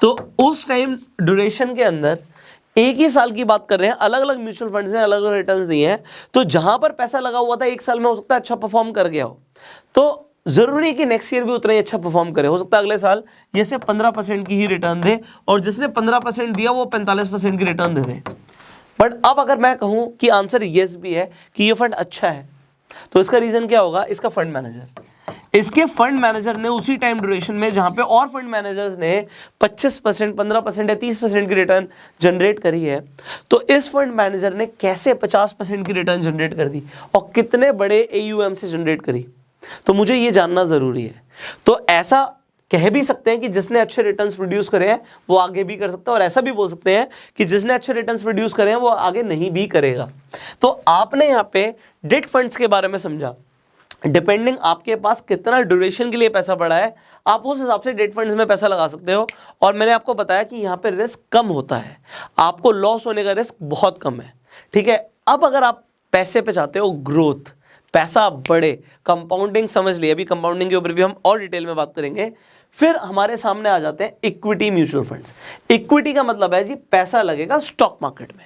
तो उस टाइम ड्यूरेशन के अंदर 1 ही साल की बात कर रहे हैं, अलग अलग म्यूचुअल फंड्स ने अलग अलग रिटर्न्स दिए हैं। तो जहां पर पैसा लगा हुआ था 1 साल में हो सकता है अच्छा परफॉर्म कर गया हो, तो जरूरी है कि नेक्स्ट ईयर भी उतना ही अच्छा परफॉर्म करे। हो सकता है अगले साल ये सिर्फ 15% की ही रिटर्न दे और जिसने 15% दिया वो 45% की रिटर्न दे दे। बट अब अगर मैं कहूं कि आंसर येस भी है कि ये फंड अच्छा है, तो इसका रीजन क्या होगा? इसका फंड मैनेजर। इसके फंड मैनेजर ने उसी टाइम ड्यूरेशन में जहां पे और फंड मैनेजर्स ने 25%, 15% या 30% की रिटर्न जनरेट करी है, तो इस फंड मैनेजर ने कैसे 50% की रिटर्न जनरेट कर दी और कितने बड़े AUM से जनरेट करी, तो मुझे ये जानना जरूरी है। तो ऐसा कह भी सकते हैं कि जिसने अच्छे रिटर्न्स प्रोड्यूस करे हैं वो आगे भी कर सकता है, और ऐसा भी बोल सकते हैं कि जिसने अच्छे रिटर्न्स प्रोड्यूस करे हैं वो आगे नहीं भी करेगा। तो आपने यहाँ पे डेट फंड्स के बारे में समझा। डिपेंडिंग आपके पास कितना ड्यूरेशन के लिए पैसा पड़ा है, आप उस हिसाब से डेट फंड्स में पैसा लगा सकते हो। और मैंने आपको बताया कि यहाँ पे रिस्क कम होता है, आपको लॉस होने का रिस्क बहुत कम है, ठीक है। अब अगर आप पैसे पे चाहते हो ग्रोथ, पैसा बढ़े, कंपाउंडिंग समझ लिए, अभी कंपाउंडिंग के ऊपर भी हम और डिटेल में बात करेंगे। फिर हमारे सामने आ जाते हैं इक्विटी म्यूचुअल फंड्स। इक्विटी का मतलब है जी पैसा लगेगा स्टॉक मार्केट में,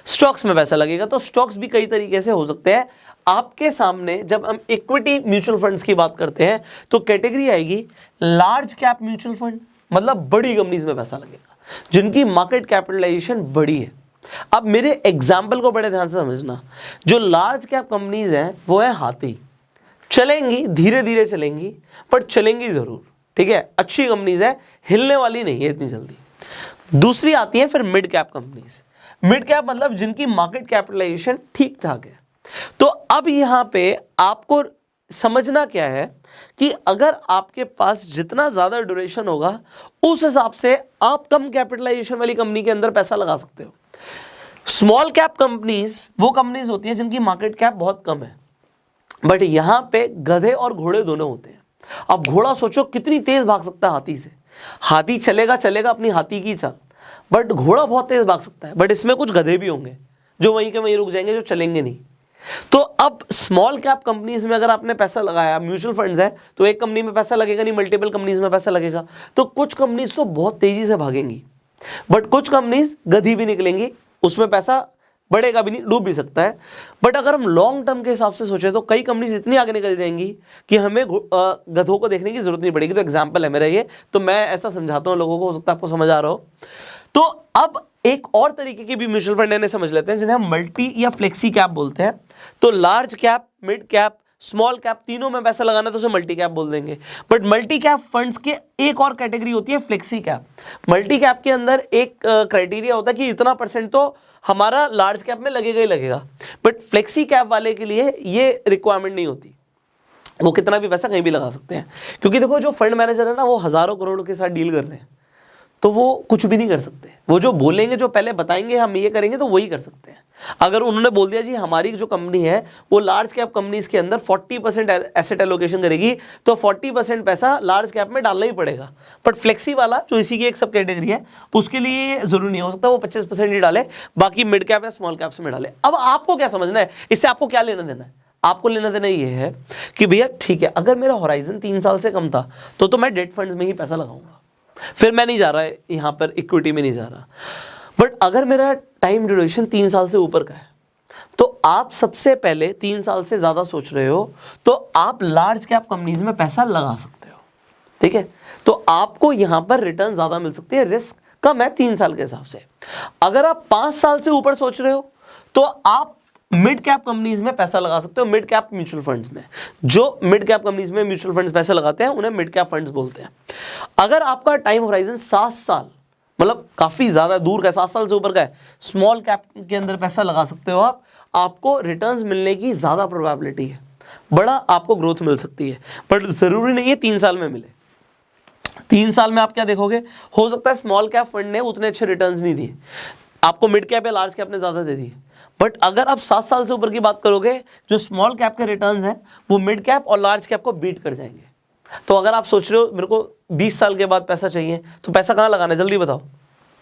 स्टॉक्स में पैसा लगेगा। तो स्टॉक्स भी कई तरीके से हो सकते हैं। आपके सामने जब हम इक्विटी म्यूचुअल फंड्स की बात करते हैं तो कैटेगरी आएगी लार्ज कैप म्यूचुअल फंड, मतलब बड़ी कंपनीज में पैसा लगेगा जिनकी मार्केट कैपिटलाइजेशन बड़ी है। अब मेरे एग्जाम्पल को बड़े ध्यान से समझना। जो लार्ज कैप कंपनीज हैं वो है हाथी, चलेंगी धीरे धीरे चलेंगी पर चलेंगी जरूर, ठीक है। अच्छी कंपनीज है, हिलने वाली नहीं है इतनी जल्दी। दूसरी आती है फिर mid cap companies. Mid cap मतलब जिनकी मार्केट कैपिटलाइजेशन ठीक ठाक है। तो अब यहां पे आपको समझना क्या है कि अगर आपके पास जितना ज्यादा ड्यूरेशन होगा उस हिसाब से आप कम कैपिटलाइजेशन वाली कंपनी के अंदर पैसा लगा सकते हो। स्मॉल कैप कंपनीज वो कंपनीज होती है जिनकी मार्केट कैप बहुत कम है, बट यहां पे गधे और घोड़े दोनों होते हैं। अब घोड़ा सोचो कितनी तेज भाग सकता है हाथी से, हाथी चलेगा चलेगा अपनी हाथी की चाल, बट घोड़ा बहुत तेज भाग सकता है। बट इसमें कुछ गधे भी होंगे जो वहीं के वहीं रुक जाएंगे, जो चलेंगे नहीं। तो अब स्मॉल कैप कंपनीज में अगर आपने पैसा लगाया, म्यूचुअल फंड्स है, तो एक कंपनी में पैसा लगेगा नहीं, मल्टीपल कंपनीज में पैसा लगेगा। तो कुछ कंपनीज तो बहुत तेजी से भागेंगी, बट कुछ कंपनीज गधी भी निकलेंगी, उसमें पैसा बढ़ेगा भी नहीं, डूब भी सकता है। बट अगर हम लॉन्ग टर्म के हिसाब से सोचें तो कई कंपनीज इतनी आगे निकल जाएंगी कि हमें गधों को देखने की जरूरत नहीं पड़ेगी। तो एग्जाम्पल है मेरा ये, तो मैं ऐसा समझाता हूँ लोगों को, हो सकता है आपको समझ आ रहा हो। तो अब एक और तरीके के भी म्यूचुअल फंड ने समझ लेते हैं जिन्हें हम मल्टी या फ्लेक्सी कैप बोलते हैं। तो large cap, mid cap, small cap, तीनों में पैसा लगाना तो उसे मल्टी कैप बोल देंगे। बट मल्टी कैप फंड्स के एक और कैटेगरी होती है फ्लेक्सी कैप। मल्टी कैप के अंदर एक क्राइटेरिया होता है कि इतना परसेंट तो हमारा लार्ज कैप में लगेगा ही लगेगा। बट फ्लेक्सी कैप वाले के लिए ये रिक्वायरमेंट नहीं होती, वो कितना भी पैसा कहीं भी लगा सकते हैं। क्योंकि देखो जो फंड मैनेजर है ना, वो हजारों करोड़ के साथ डील कर रहे हैं, तो वो कुछ भी नहीं कर सकते। वो जो बोलेंगे, जो पहले बताएंगे हम ये करेंगे, तो वही कर सकते हैं। अगर उन्होंने बोल दिया जी हमारी जो कंपनी है वो लार्ज कैप कंपनीज के अंदर 40% एसेट एलोकेशन करेगी, तो 40% पैसा लार्ज कैप में डालना ही पड़ेगा। बट फ्लेक्सी वाला जो इसी की एक सब कैटेगरी है, उसके लिए जरूरी नहीं हो सकता वो 25% ही डाले, बाकी मिड कैप या स्मॉल कैप्स में डाले। अब आपको क्या समझना है, इससे आपको क्या लेना देना है? आपको लेना देना ये है कि भैया ठीक है, अगर मेरा होराइजन 3 साल से कम था तो मैं डेट फंड्स में ही पैसा लगाऊंगा, फिर मैं नहीं जा रहा है यहां पर इक्विटी में नहीं जा रहा। बट अगर मेरा टाइम ड्यूरेशन 3 साल से ऊपर का है, तो आप सबसे पहले 3 साल से ज्यादा सोच रहे हो तो आप लार्ज कैप कंपनीज में पैसा लगा सकते हो, ठीक है। तो आपको यहां पर रिटर्न ज्यादा मिल सकती है, रिस्क कम है 3 साल के हिसाब से। अगर आप 5 साल से ऊपर सोच रहे हो तो आप मिड कैप कंपनीज में पैसा लगा सकते हो, मिड कैप म्यूचुअल फंड्स में। जो मिड कैप कंपनीज में म्यूचुअल फंड्स पैसा लगाते हैं उन्हें मिड कैप फंड्स बोलते हैं। अगर आपका टाइम होराइजन 7 साल, मतलब काफी ज्यादा दूर का, 7 साल से ऊपर का है, स्मॉल कैप के अंदर पैसा लगा सकते हो आप। आपको रिटर्न्स मिलने की ज्यादा प्रोबेबिलिटी है, बड़ा आपको ग्रोथ मिल सकती है। बट जरूरी नहीं है 3 साल में मिले। 3 साल में आप क्या देखोगे, हो सकता है स्मॉल कैप फंड ने उतने अच्छे रिटर्न्स नहीं दिए, आपको मिड कैप या लार्ज कैप ने ज्यादा दे दिए। बट अगर आप 7 साल से ऊपर की बात करोगे, जो स्मॉल कैप के रिटर्न्स हैं वो मिड कैप और लार्ज कैप को बीट कर जाएंगे। तो अगर आप सोच रहे हो मेरे को 20 साल के बाद पैसा चाहिए, तो पैसा कहाँ लगाना है, जल्दी बताओ,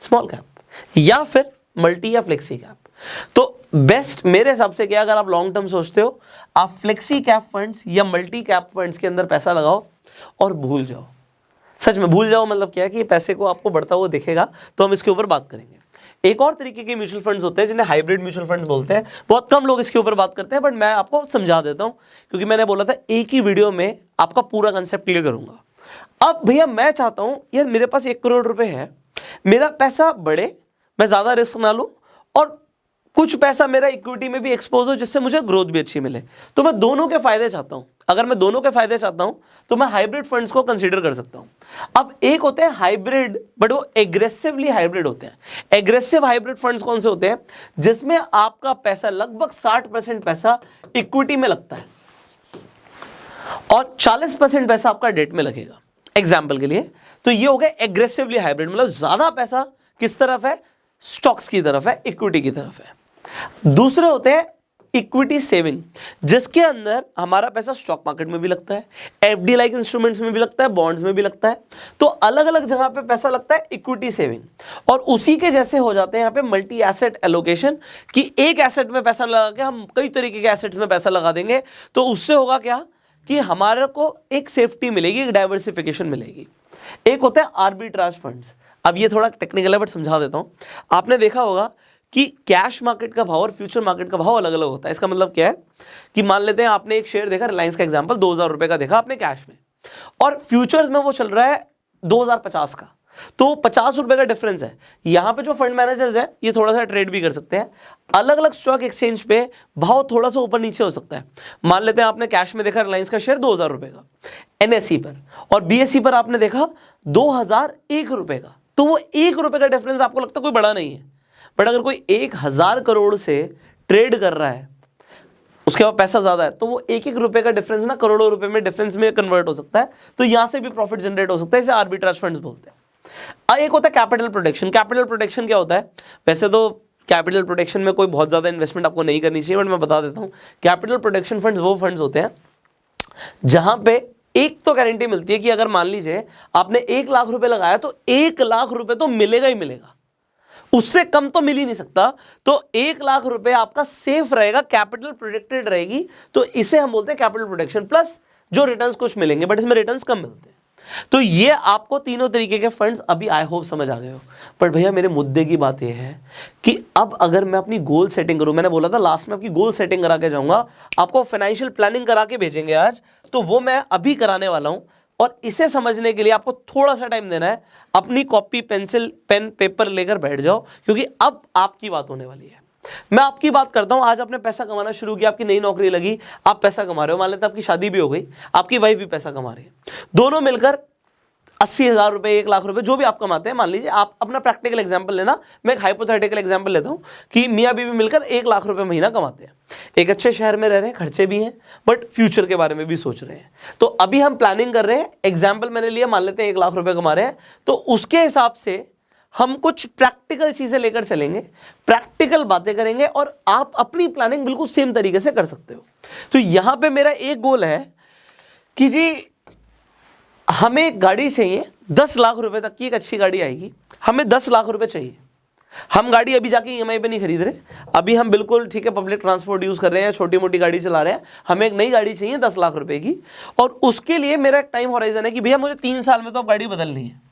स्मॉल कैप या फिर मल्टी या फ्लेक्सी कैप। तो बेस्ट मेरे हिसाब से क्या, अगर आप लॉन्ग टर्म सोचते हो, आप फ्लेक्सी कैप फंड्स या मल्टी कैप फंड्स के अंदर पैसा लगाओ और भूल जाओ। सच में भूल जाओ मतलब क्या है कि पैसे को आपको बढ़ता हुआ दिखेगा। तो हम इसके ऊपर बात करेंगे। एक और तरीके के म्यूचुअल फंड्स होते हैं जिन्हें हाइब्रिड म्यूचुअल फंड्स बोलते हैं। बहुत कम लोग इसके ऊपर बात करते हैं, बट मैं आपको समझा देता हूं, क्योंकि मैंने बोला था एक ही वीडियो में आपका पूरा कंसेप्ट क्लियर करूंगा। अब भैया मैं चाहता हूं यार मेरे पास 1 करोड़ रुपए है, मेरा पैसा बढ़े, मैं ज्यादा रिस्क ना लूं और कुछ पैसा मेरा इक्विटी में भी एक्सपोज हो जिससे मुझे ग्रोथ भी अच्छी मिले। तो मैं दोनों के फायदे चाहता हूं। अगर मैं दोनों के फायदे चाहता हूं तो मैं हाइब्रिड फंड्स को कंसीडर कर सकता हूं। अब एक होते हैं हाइब्रिड, बट वो एग्रेसिवली हाइब्रिड होते हैं। एग्रेसिव हाइब्रिड फंड्स कौन से होते हैं? जिसमें आपका पैसा लगभग 60% पैसा इक्विटी में लगता है और 40% पैसा आपका डेट में लगेगा। एग्जाम्पल के लिए तो ये हो गया एग्रेसिवली हाइब्रिड, मतलब ज्यादा पैसा किस तरफ है? स्टॉक्स की तरफ है, इक्विटी की तरफ है। दूसरे होते हैं इक्विटी सेविंग, जिसके अंदर हमारा पैसा स्टॉक मार्केट में भी लगता है, एफडी लाइक इंस्ट्रूमेंट्स में भी लगता है, बॉन्ड्स में भी लगता है। तो अलग अलग जगह पे पैसा लगता है इक्विटी सेविंग, और उसी के जैसे हो जाते हैं यहाँ पे मल्टी एसेट एलोकेशन, कि एक एसेट में पैसा लगा के हम कई तरीके के एसेट्स में पैसा लगा देंगे। तो उससे होगा क्या कि हमारे को एक सेफ्टी मिलेगी, एक डाइवर्सिफिकेशन मिलेगी। एक होता है आर्बिट्राज फंड्स। अब ये थोड़ा टेक्निकल है बट समझा देता हूं। आपने देखा होगा कि कैश मार्केट का भाव और फ्यूचर मार्केट का भाव अलग अलग होता है। इसका मतलब क्या है कि मान लेते हैं आपने एक शेयर देखा, रिलायंस का एग्जांपल, 2000 रुपए का देखा आपने कैश में, और फ्यूचर्स में वो चल रहा है 2050 का, तो 50 रुपए का डिफरेंस है। यहां पे जो फंड मैनेजर्स है ये थोड़ा सा ट्रेड भी कर सकते हैं। अलग अलग स्टॉक एक्सचेंज पे भाव थोड़ा सा ऊपर नीचे हो सकता है। मान लेते हैं आपने कैश में देखा रिलायंस का शेयर 2000 रुपए का एनएसई पर, और बीएसई पर आपने देखा 2001 रुपए का, तो वो 1 रुपए का डिफरेंस आपको लगता है कोई बड़ा नहीं है, बट अगर कोई 1000 करोड़ से ट्रेड कर रहा है, उसके बाद पैसा ज्यादा है, तो वो 1-1 रुपए का डिफरेंस ना करोड़ों रुपए में डिफरेंस में कन्वर्ट हो सकता है। तो यहां से भी प्रॉफिट जनरेट हो सकता है। इसे आर्बिट्राज फंड्स बोलते हैं। एक होता है कैपिटल प्रोटेक्शन। कैपिटल प्रोटेक्शन क्या होता है? वैसे तो कैपिटल प्रोटेक्शन में कोई बहुत ज्यादा इन्वेस्टमेंट आपको नहीं करनी चाहिए, बट मैं बता देता हूं। कैपिटल प्रोटेक्शन फंड्स वो फंड्स होते हैं जहां पे एक तो गारंटी मिलती है कि अगर मान लीजिए आपने 1 लाख रुपए लगाया तो 1 लाख रुपए तो मिलेगा ही मिलेगा, उससे कम तो मिल ही नहीं सकता। तो 1 लाख रुपए आपका सेफ रहेगा, कैपिटल प्रोटेक्टेड रहेगी। तो इसे हम बोलते हैं कैपिटल प्रोटेक्शन, प्लस जो रिटर्न्स कुछ मिलेंगे, बट इसमें रिटर्न्स कम मिलते हैं। तो ये आपको तीनों तरीके के फंड्स अभी आई होप समझ आ गए हो। पर भैया मेरे मुद्दे की बात यह है कि अब अगर मैं अपनी गोल सेटिंग करूं, मैंने बोला था लास्ट में आपकी गोल सेटिंग करा के जाऊंगा, आपको फाइनेंशियल प्लानिंग करा के भेजेंगे आज, तो वो मैं अभी कराने वाला हूं। और इसे समझने के लिए आपको थोड़ा सा टाइम देना है। अपनी कॉपी पेंसिल पेन पेपर लेकर बैठ जाओ, क्योंकि अब आपकी बात होने वाली है। मैं आपकी बात करता हूं। आज आपने पैसा कमाना शुरू किया, आपकी नई नौकरी लगी, आप पैसा कमा रहे हो, मान लेते हैं आपकी शादी भी हो गई, आपकी वाइफ भी पैसा कमा रही है, दोनों मिलकर 80,000 रुपए 1 लाख रुपए जो भी आप कमाते हैं, मान लीजिए आप अपना प्रैक्टिकल एग्जांपल लेना, मैं एक हाइपोथेटिकल एग्जांपल लेता हूं कि मियां बीवी मिलकर 1 लाख रुपए महीना कमाते हैं, एक अच्छे शहर में रह रहे हैं, खर्चे भी हैं, बट फ्यूचर के बारे में भी सोच रहे हैं। तो अभी हम प्लानिंग कर रहे हैं, एग्जाम्पल मैंने लिया, मान लेते हैं 1 लाख रुपए कमा रहे हैं, तो उसके हिसाब से हम कुछ प्रैक्टिकल चीजें लेकर चलेंगे, प्रैक्टिकल बातें करेंगे, और आप अपनी प्लानिंग बिल्कुल सेम तरीके से कर सकते हो। तो यहां पे मेरा एक गोल है कि जी हमें गाड़ी चाहिए 10 लाख रुपए तक की, एक अच्छी गाड़ी आएगी, हमें 10 लाख रुपए चाहिए। हम गाड़ी अभी जाके ईएमआई पे नहीं खरीद रहे, अभी हम बिल्कुल ठीक है पब्लिक ट्रांसपोर्ट यूज कर रहे हैं, छोटी मोटी गाड़ी चला रहे हैं, हमें एक नई गाड़ी चाहिए 10 लाख रुपए की, और उसके लिए मेरा एक टाइम होराइजन है कि भैया मुझे 3 साल में तो अब गाड़ी बदलनी है।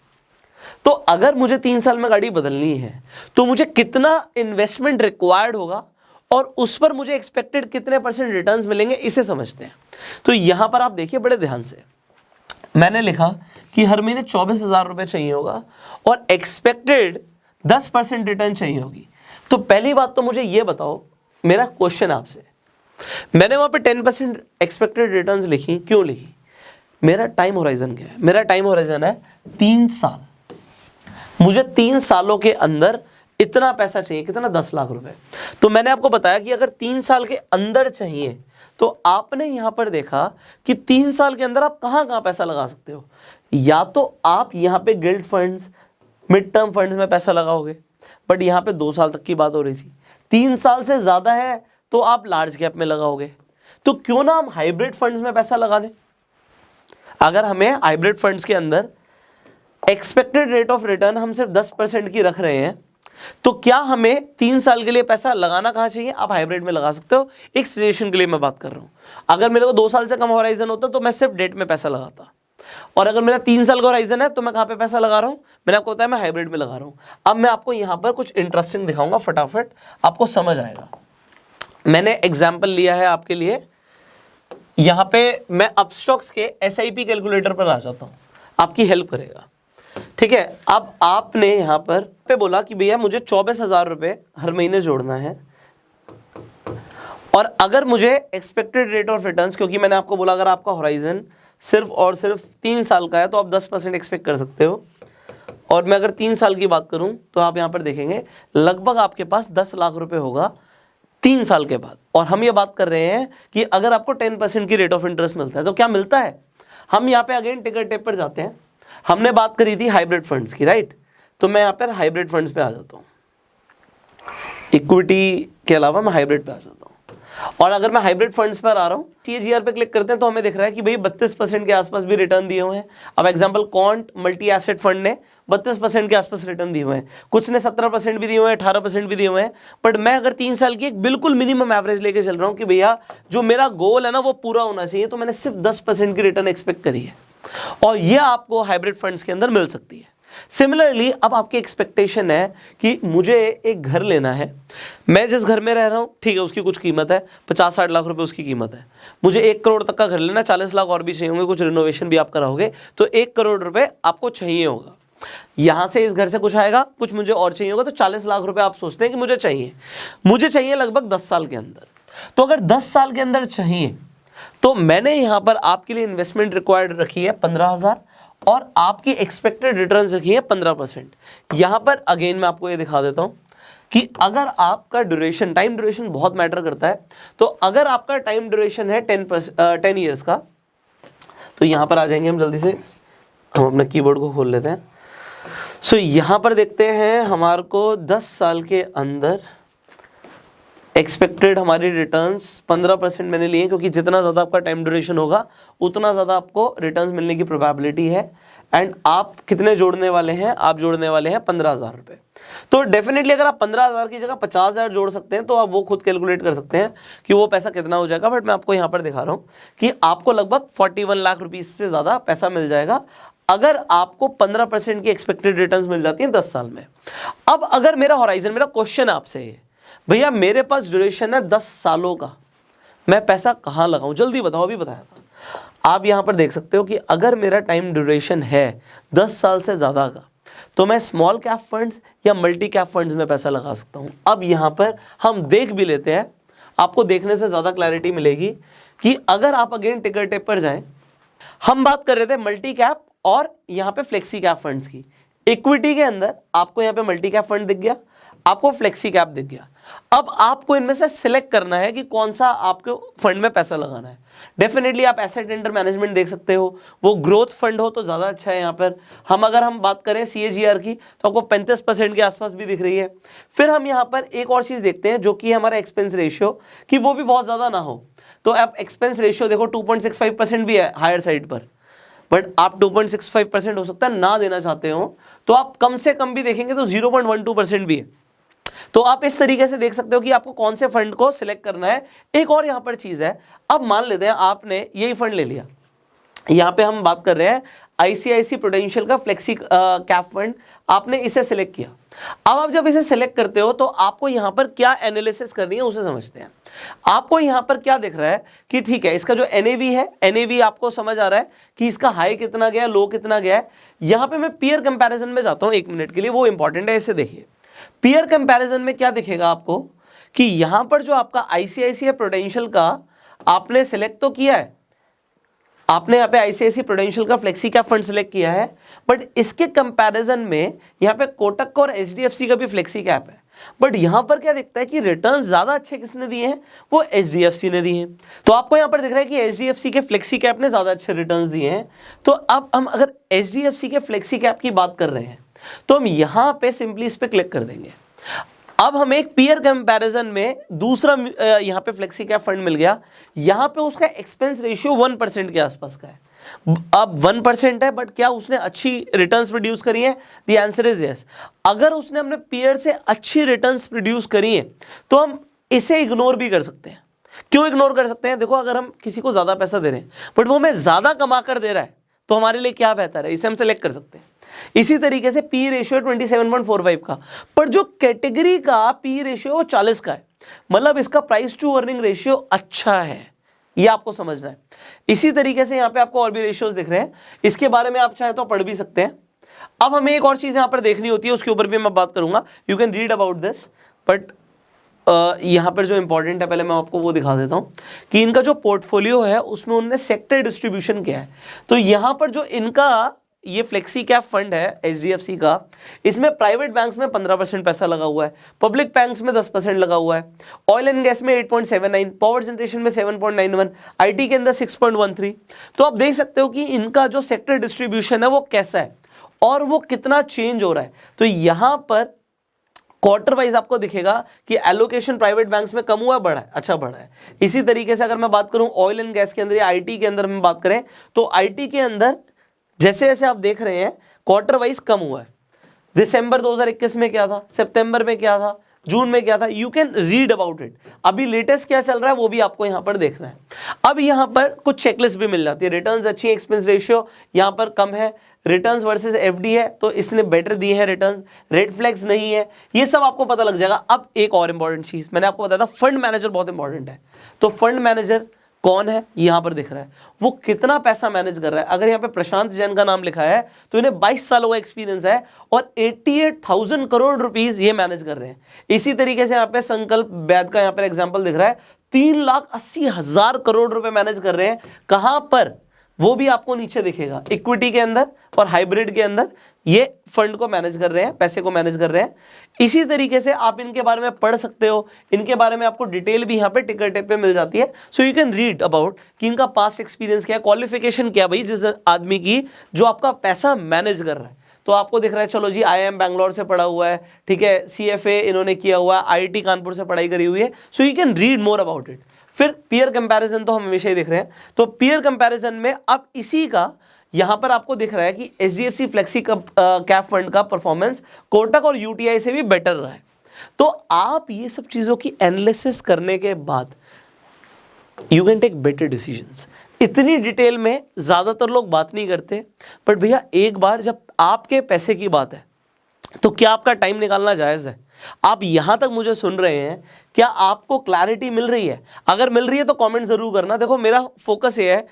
तो अगर मुझे 3 साल में गाड़ी बदलनी है तो मुझे कितना इन्वेस्टमेंट रिक्वायर्ड होगा, और उस पर मुझे एक्सपेक्टेड कितने % रिटर्न्स मिलेंगे, इसे समझते हैं। तो यहां पर आप देखिए बड़े ध्यान से, मैंने लिखा कि हर महीने 24,000 रुपए चाहिए होगा और एक्सपेक्टेड 10% रिटर्न चाहिए होगी। तो पहली बात तो मुझे ये बताओ, मेरा क्वेश्चन आपसे, मैंने वहां पे 10% एक्सपेक्टेड रिटर्न्स लिखी, क्यों लिखी? मेरा टाइम होराइजन क्या है? मेरा टाइम होराइजन है 3 साल। मुझे 3 सालों के अंदर इतना पैसा चाहिए, कितना? 10 लाख रुपए। तो मैंने आपको बताया कि अगर 3 साल के अंदर चाहिए, तो आपने यहां पर देखा कि 3 साल के अंदर आप कहां कहां पैसा लगा सकते हो। या तो आप यहां पे guild funds, mid term funds में पैसा लगाओगे, बट यहां पे 2 साल तक की बात हो रही थी। 3 साल से ज्यादा है तो आप लार्ज कैप में लगाओगे। तो क्यों ना हम हाइब्रिड फंड्स में पैसा लगा दें। अगर हमें हाइब्रिड फंड्स के अंदर एक्सपेक्टेड रेट ऑफ रिटर्न हम सिर्फ 10% की रख रहे हैं, तो क्या हमें 3 साल के लिए पैसा लगाना कहां चाहिए? आप हाइब्रिड में लगा सकते हो। एक सजेशन के लिए मैं बात कर रहा हूं। अगर मेरे को 2 साल से कम होराइजन होता तो मैं सिर्फ डेट में पैसा लगाता, और अगर मेरा 3 साल का होराइजन है तो मैं कहां पे पैसा लगा रहा हूं? मैंने आपको बताया मैं हाइब्रिड में लगा रहा हूं। अब मैं आपको यहां पर कुछ इंटरेस्टिंग दिखाऊंगा, फटाफट आपको समझ आएगा। मैंने एग्जाम्पल लिया है आपके लिए, यहां पे मैं अपस्टॉक्स के SIP कैलकुलेटर पर आ जाता हूं, आपकी हेल्प करेगा, ठीक है। अब आपने यहां पर बोला कि भैया मुझे 24,000 रुपए हर महीने जोड़ना है, और अगर मुझे एक्सपेक्टेड रेट ऑफ रिटर्न्स, क्योंकि मैंने आपको बोला अगर आपका होराइजन सिर्फ और सिर्फ 3 साल का है तो आप 10% एक्सपेक्ट कर सकते हो, और मैं अगर 3 साल की बात करूं तो आप यहां पर देखेंगे लगभग आपके पास 10 लाख रुपए होगा 3 साल के बाद। और हम ये बात कर रहे हैं कि अगर आपको 10% की रेट ऑफ इंटरेस्ट मिलता है तो क्या मिलता है। हम यहाँ पे अगेन टिकर टेप पर जाते हैं। हमने बात करी थी हाइब्रिड फंड्स की, राइट, तो मैं यहाँ पर हाइब्रिड फंड्स पे आ जाता हूँ। इक्विटी के अलावा मैं हाइब्रिड पे आ जाता हूँ, और अगर मैं हाइब्रिड फंड्स पर आ रहा हूँ CAGR पे क्लिक करते हैं तो हमें दिख रहा है कि भाई 32% के आसपास भी रिटर्न दिए हुए हैं। अब example quant multi asset fund ने 32% के आसपास रिटर्न दिए हुए हैं, कुछ ने 17% भी दिए हुए हैं, 18% भी दिए हुए हैं। बट मैं अगर 3 साल की एक बिल्कुल मिनिमम एवरेज लेके चल रहा हूँ कि भैया जो मेरा गोल है ना वो पूरा होना चाहिए, तो मैंने सिर्फ 10% की रिटर्न एक्सपेक्ट करी है, और ये आपको हाइब्रिड फंड्स के अंदर मिल सकती है। सिमिलरली अब आपकी एक्सपेक्टेशन है कि मुझे एक घर लेना है, मैं जिस घर में रह रहा हूँ ठीक है उसकी कुछ कीमत है, 50-60 लाख रुपए उसकी कीमत है, मुझे 1 करोड़ तक का घर लेना, 40 लाख और भी चाहिए होंगे, कुछ रिनोवेशन भी आप कराओगे तो 1 करोड़ रुपए आपको चाहिए होगा। यहां से इस घर से कुछ आएगा, कुछ मुझे और चाहिए होगा, तो 40 लाख रुपए आप सोचते हैं कि मुझे चाहिए लगभग 10 साल के अंदर। तो अगर 10 साल के अंदर चाहिए तो मैंने यहां पर आपके लिए इन्वेस्टमेंट रिक्वायर्ड रखी है 15,000, और आपकी एक्सपेक्टेड रिटर्न्स रखी है 15%। यहां पर अगेन मैं आपको ये दिखा देता हूं कि अगर आपका ड्यूरेशन, टाइम ड्यूरेशन बहुत मैटर करता है, तो अगर आपका टाइम ड्यूरेशन है 10 ईयर्स का, तो यहां पर आ जाएंगे हम जल्दी से, हम अपना कीबोर्ड को खोल लेते हैं। सो यहां पर देखते हैं हमारे को 10 साल के अंदर एक्सपेक्टेड हमारी रिटर्न्स 15% मैंने लिए, क्योंकि जितना ज़्यादा आपका टाइम ड्यूरेशन होगा उतना ज़्यादा आपको रिटर्न्स मिलने की प्रोबेबिलिटी है। एंड आप कितने जोड़ने वाले हैं, आप जोड़ने वाले हैं 15,000 रुपये। तो डेफिनेटली अगर आप 15,000 की जगह 50,000 जोड़ सकते हैं तो आप वो खुद कैलकुलेट कर सकते हैं कि वो पैसा कितना हो जाएगा। बट मैं आपको यहाँ पर दिखा रहा हूँ कि आपको लगभग 41 लाख रुपीज़ से ज़्यादा पैसा मिल जाएगा अगर आपको 15% की एक्सपेक्टेड रिटर्न्स मिल जाती हैं 10 साल में। अब अगर मेरा होराइजन, मेरा क्वेश्चन आपसे है भैया मेरे पास ड्यूरेशन है 10 सालों का, मैं पैसा कहाँ लगाऊं, जल्दी बताओ, अभी बताया था। आप यहां पर देख सकते हो कि अगर मेरा टाइम ड्यूरेशन है 10 साल से ज़्यादा का, तो मैं स्मॉल कैप फंड्स या मल्टी कैप फंड्स में पैसा लगा सकता हूं। अब यहां पर हम देख भी लेते हैं, आपको देखने से ज़्यादा क्लैरिटी मिलेगी कि अगर आप अगेन टिकर टेप पर जाएं, हम बात कर रहे थे मल्टी कैप और यहाँ पे फ्लेक्सी कैप फंड्स की। इक्विटी के अंदर आपको यहाँ पे मल्टी कैप फंड दिख गया, आपको फ्लेक्सी कैप दिख गया। अब आपको इनमें से सिलेक्ट करना है कि कौन सा आपको फंड में पैसा लगाना है। डेफिनेटली आप एसेट अंडर मैनेजमेंट देख सकते हो, वो ग्रोथ फंड हो तो ज़्यादा अच्छा है। यहाँ पर अगर हम बात करें CAGR की तो आपको 35% के आसपास भी दिख रही है। फिर हम यहाँ पर एक और चीज़ देखते हैं जो कि हमारा एक्सपेंस रेशियो, कि वो भी बहुत ज़्यादा ना हो। तो आप एक्सपेंस रेशियो देखो 2.65% भी है हायर साइड पर, बट आप 2.65% हो सकता है ना देना चाहते हो, तो आप कम से कम भी देखेंगे तो 0.12% भी है। तो आप इस तरीके से देख सकते हो कि आपको कौन से फंड को सिलेक्ट करना है। एक और यहाँ पर चीज़ है, अब मान लेते हैं आपने यही फंड ले लिया, यहाँ पे हम बात कर रहे हैं ICICI प्रूडेंशियल का फ्लेक्सी कैप फंड, आपने इसे सिलेक्ट किया। अब आप जब इसे सिलेक्ट करते हो तो आपको यहाँ पर क्या एनालिसिस करनी है उसे समझते हैं। आपको यहाँ पर क्या दिख रहा है कि ठीक है इसका जो NAV है, NAV आपको समझ आ रहा है कि इसका हाई कितना गया, लो कितना गया है। यहाँ पे मैं पीयर कंपैरिजन में जाता हूँ 1 मिनट के लिए, वो इंपॉर्टेंट है। इसे देखिए, पीयर कंपैरिजन में क्या दिखेगा आपको कि यहाँ पर जो आपका ICICI प्रूडेंशियल का आपने सिलेक्ट तो किया है, आपने यहाँ पे ICICI प्रूडेंशियल का फ्लेक्सी कैप फंड सिलेक्ट किया है, बट इसके कंपैरिजन में यहाँ पे कोटक और HDFC का भी फ्लेक्सी कैप है। बट यहाँ पर क्या दिखता है कि रिटर्न ज्यादा अच्छे किसने दिए हैं, वो HDFC ने दिए हैं। तो आपको यहाँ पर दिख रहा है कि HDFC के फ्लेक्सी कैप ने ज्यादा अच्छे रिटर्न दिए हैं। तो अब हम अगर HDFC के फ्लेक्सी कैप की बात कर रहे हैं तो हम यहाँ पे सिंपली इस पे क्लिक कर देंगे। अब हमें एक पीयर कंपैरिजन में दूसरा यहाँ पे फ्लेक्सी कैप फंड मिल गया, यहाँ पे उसका एक्सपेंस रेशियो 1% के आसपास का है। अब 1% है, बट क्या उसने अच्छी रिटर्न्स प्रोड्यूस करी है? The answer is yes. अगर उसने अपने पीयर से अच्छी रिटर्न्स प्रोड्यूस करी है तो हम इसे इग्नोर भी कर सकते हैं। क्यों इग्नोर कर सकते हैं? देखो, अगर हम किसी को ज्यादा पैसा दे रहे हैं बट वो हमें ज्यादा कमा कर दे रहा है तो हमारे लिए क्या बेहतर है, इसे हम सेलेक्ट कर सकते हैं। इसी तरीके से पी रेशियो 27.45 का, पर जो कैटेगरी का पी रेशियो 40 का है, मतलब इसका प्राइस टू अर्निंग रेशियो अच्छा है, ये आपको समझना है। इसी तरीके से यहाँ पे आपको और भी रेशियोज दिख रहे हैं, इसके बारे में आप चाहे तो पढ़ भी सकते हैं। अब हमें एक और चीज यहाँ पर देखनी होती है, उसके ऊपर भी मैं बात करूंगा, you can read about this, but यहाँ पर जो इंपॉर्टेंट है पहले मैं आपको वो दिखा देता हूँ कि इनका जो पोर्टफोलियो है उसमें उन्होंने सेक्टर डिस्ट्रीब्यूशन किया है। तो यहाँ पर जो इनका ये फ्लेक्सी कैप फंड है HDFC का, इसमें प्राइवेट बैंक्स में 15% पैसा लगा हुआ है, पब्लिक बैंक्स में 10% लगा हुआ है, ऑयल एंड गैस में 8.79, पावर जनरेशन में 7.91, IT के अंदर 6.13। तो आप देख सकते हो कि इनका जो सेक्टर डिस्ट्रीब्यूशन है वो कैसा है और वो कितना चेंज हो रहा है। तो यहाँ पर क्वार्टर वाइज आपको दिखेगा कि एलोकेशन प्राइवेट बैंक्स में कम हुआ है, बढ़ा है, अच्छा बढ़ा है। इसी तरीके से अगर मैं बात करूं ऑयल एंड गैस के अंदर या IT के अंदर में बात करें तो IT के अंदर जैसे जैसे आप देख रहे हैं क्वार्टर वाइज कम हुआ है। दिसंबर 2021 में क्या था, सितंबर में क्या था, जून में क्या था, you can read about it. अभी लेटेस्ट क्या चल रहा है वो भी आपको यहाँ पर देखना है। अब यहाँ पर कुछ चेकलिस्ट भी मिल जाती है, रिटर्न्स अच्छी है, एक्सपेंस रेशियो यहाँ पर कम है, रिटर्न्स वर्सेस FD है तो इसने बेटर दिए हैं रिटर्न्स, रेड फ्लैग्स नहीं है, ये सब आपको पता लग जाएगा। अब एक और इंपॉर्टेंट चीज मैंने आपको बताया था, फंड मैनेजर बहुत इंपॉर्टेंट है। तो फंड मैनेजर कौन है यहाँ पर दिख रहा है, वो कितना पैसा मैनेज कर रहा है। अगर यहाँ पे प्रशांत जैन का नाम लिखा है तो इन्हें 22 सालों का एक्सपीरियंस है और 88,000 करोड़ रुपीस ये मैनेज कर रहे हैं। इसी तरीके से यहाँ पे संकल्प वैद का यहाँ पर एग्जाम्पल दिख रहा है, 3,80,000 करोड़ रुपए मैनेज कर रहे हैं। कहां पर, वो भी आपको नीचे दिखेगा, इक्विटी के अंदर और हाइब्रिड के अंदर ये फंड को मैनेज कर रहे हैं, पैसे को मैनेज कर रहे हैं। इसी तरीके से आप इनके बारे में पढ़ सकते हो, इनके बारे में आपको डिटेल भी यहाँ पे टिकर टेप पे मिल जाती है। So you can read about कि इनका पास्ट एक्सपीरियंस क्या है, क्वालिफिकेशन क्या भाई जिस आदमी की जो आपका पैसा मैनेज कर रहा है। तो आपको दिख रहा है चलो जी IIM बैंगलोर से पढ़ा हुआ है, ठीक है, CFA इन्होंने किया हुआ है, IIT कानपुर से पढ़ाई करी हुई है। So you can read more about it. फिर पीयर कंपैरिजन तो हम हमेशा ही देख रहे हैं, तो पीयर कंपैरिजन में अब इसी का यहां पर आपको दिख रहा है कि HDFC फ्लेक्सी कैप फंड का परफॉर्मेंस कोटक और UTI से भी बेटर रहा है। तो आप ये सब चीजों की एनालिसिस करने के बाद you can take better decisions. इतनी डिटेल में ज्यादातर लोग बात नहीं करते, बट भैया एक बार जब आपके पैसे की बात है तो क्या आपका टाइम निकालना जायज है? आप यहां तक मुझे सुन रहे हैं, क्या आपको क्लैरिटी मिल रही है? अगर मिल रही है तो कमेंट जरूर करना। देखो मेरा फोकस ये है,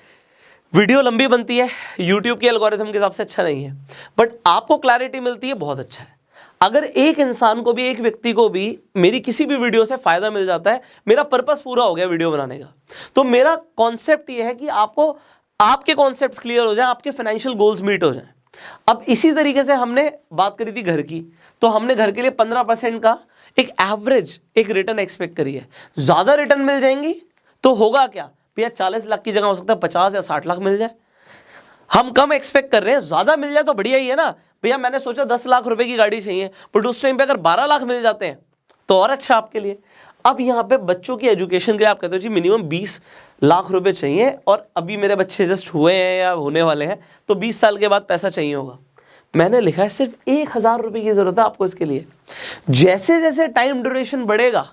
वीडियो लंबी बनती है, यूट्यूब के एल्गोरिथम के हिसाब से अच्छा नहीं है, बट आपको क्लैरिटी मिलती है, बहुत अच्छा है। अगर एक इंसान को भी, एक व्यक्ति को भी मेरी किसी भी वीडियो से फायदा मिल जाता है, मेरा पर्पस पूरा हो गया वीडियो बनाने का। तो मेरा कॉन्सेप्ट ये है कि आपको आपके कॉन्सेप्ट्स क्लियर हो जाए, आपके फाइनेंशियल गोल्स मीट हो जाए। अब इसी तरीके से हमने बात करी थी घर की, तो हमने घर के लिए 15% का एक एवरेज एक रिटर्न एक्सपेक्ट करी है। ज्यादा रिटर्न मिल जाएंगी तो होगा क्या भैया, 40 लाख की जगह हो सकता है 50 या 60 लाख मिल जाए। हम कम एक्सपेक्ट कर रहे हैं, ज्यादा मिल जाए तो बढ़िया ही है ना भैया। मैंने सोचा 10 लाख रुपए की गाड़ी चाहिए, बट उस टाइम पे अगर 12 लाख मिल जाते हैं तो और अच्छा आपके लिए। अब यहाँ पे बच्चों की एजुकेशन के लिए आप कहते हो जी मिनिमम 20 लाख रुपए चाहिए, और अभी मेरे बच्चे जस्ट हुए हैं या होने वाले हैं, तो 20 साल के बाद पैसा चाहिए होगा। मैंने लिखा है सिर्फ 1,000 रुपए की जरूरत है आपको इसके लिए। जैसे जैसे टाइम ड्यूरेशन बढ़ेगा,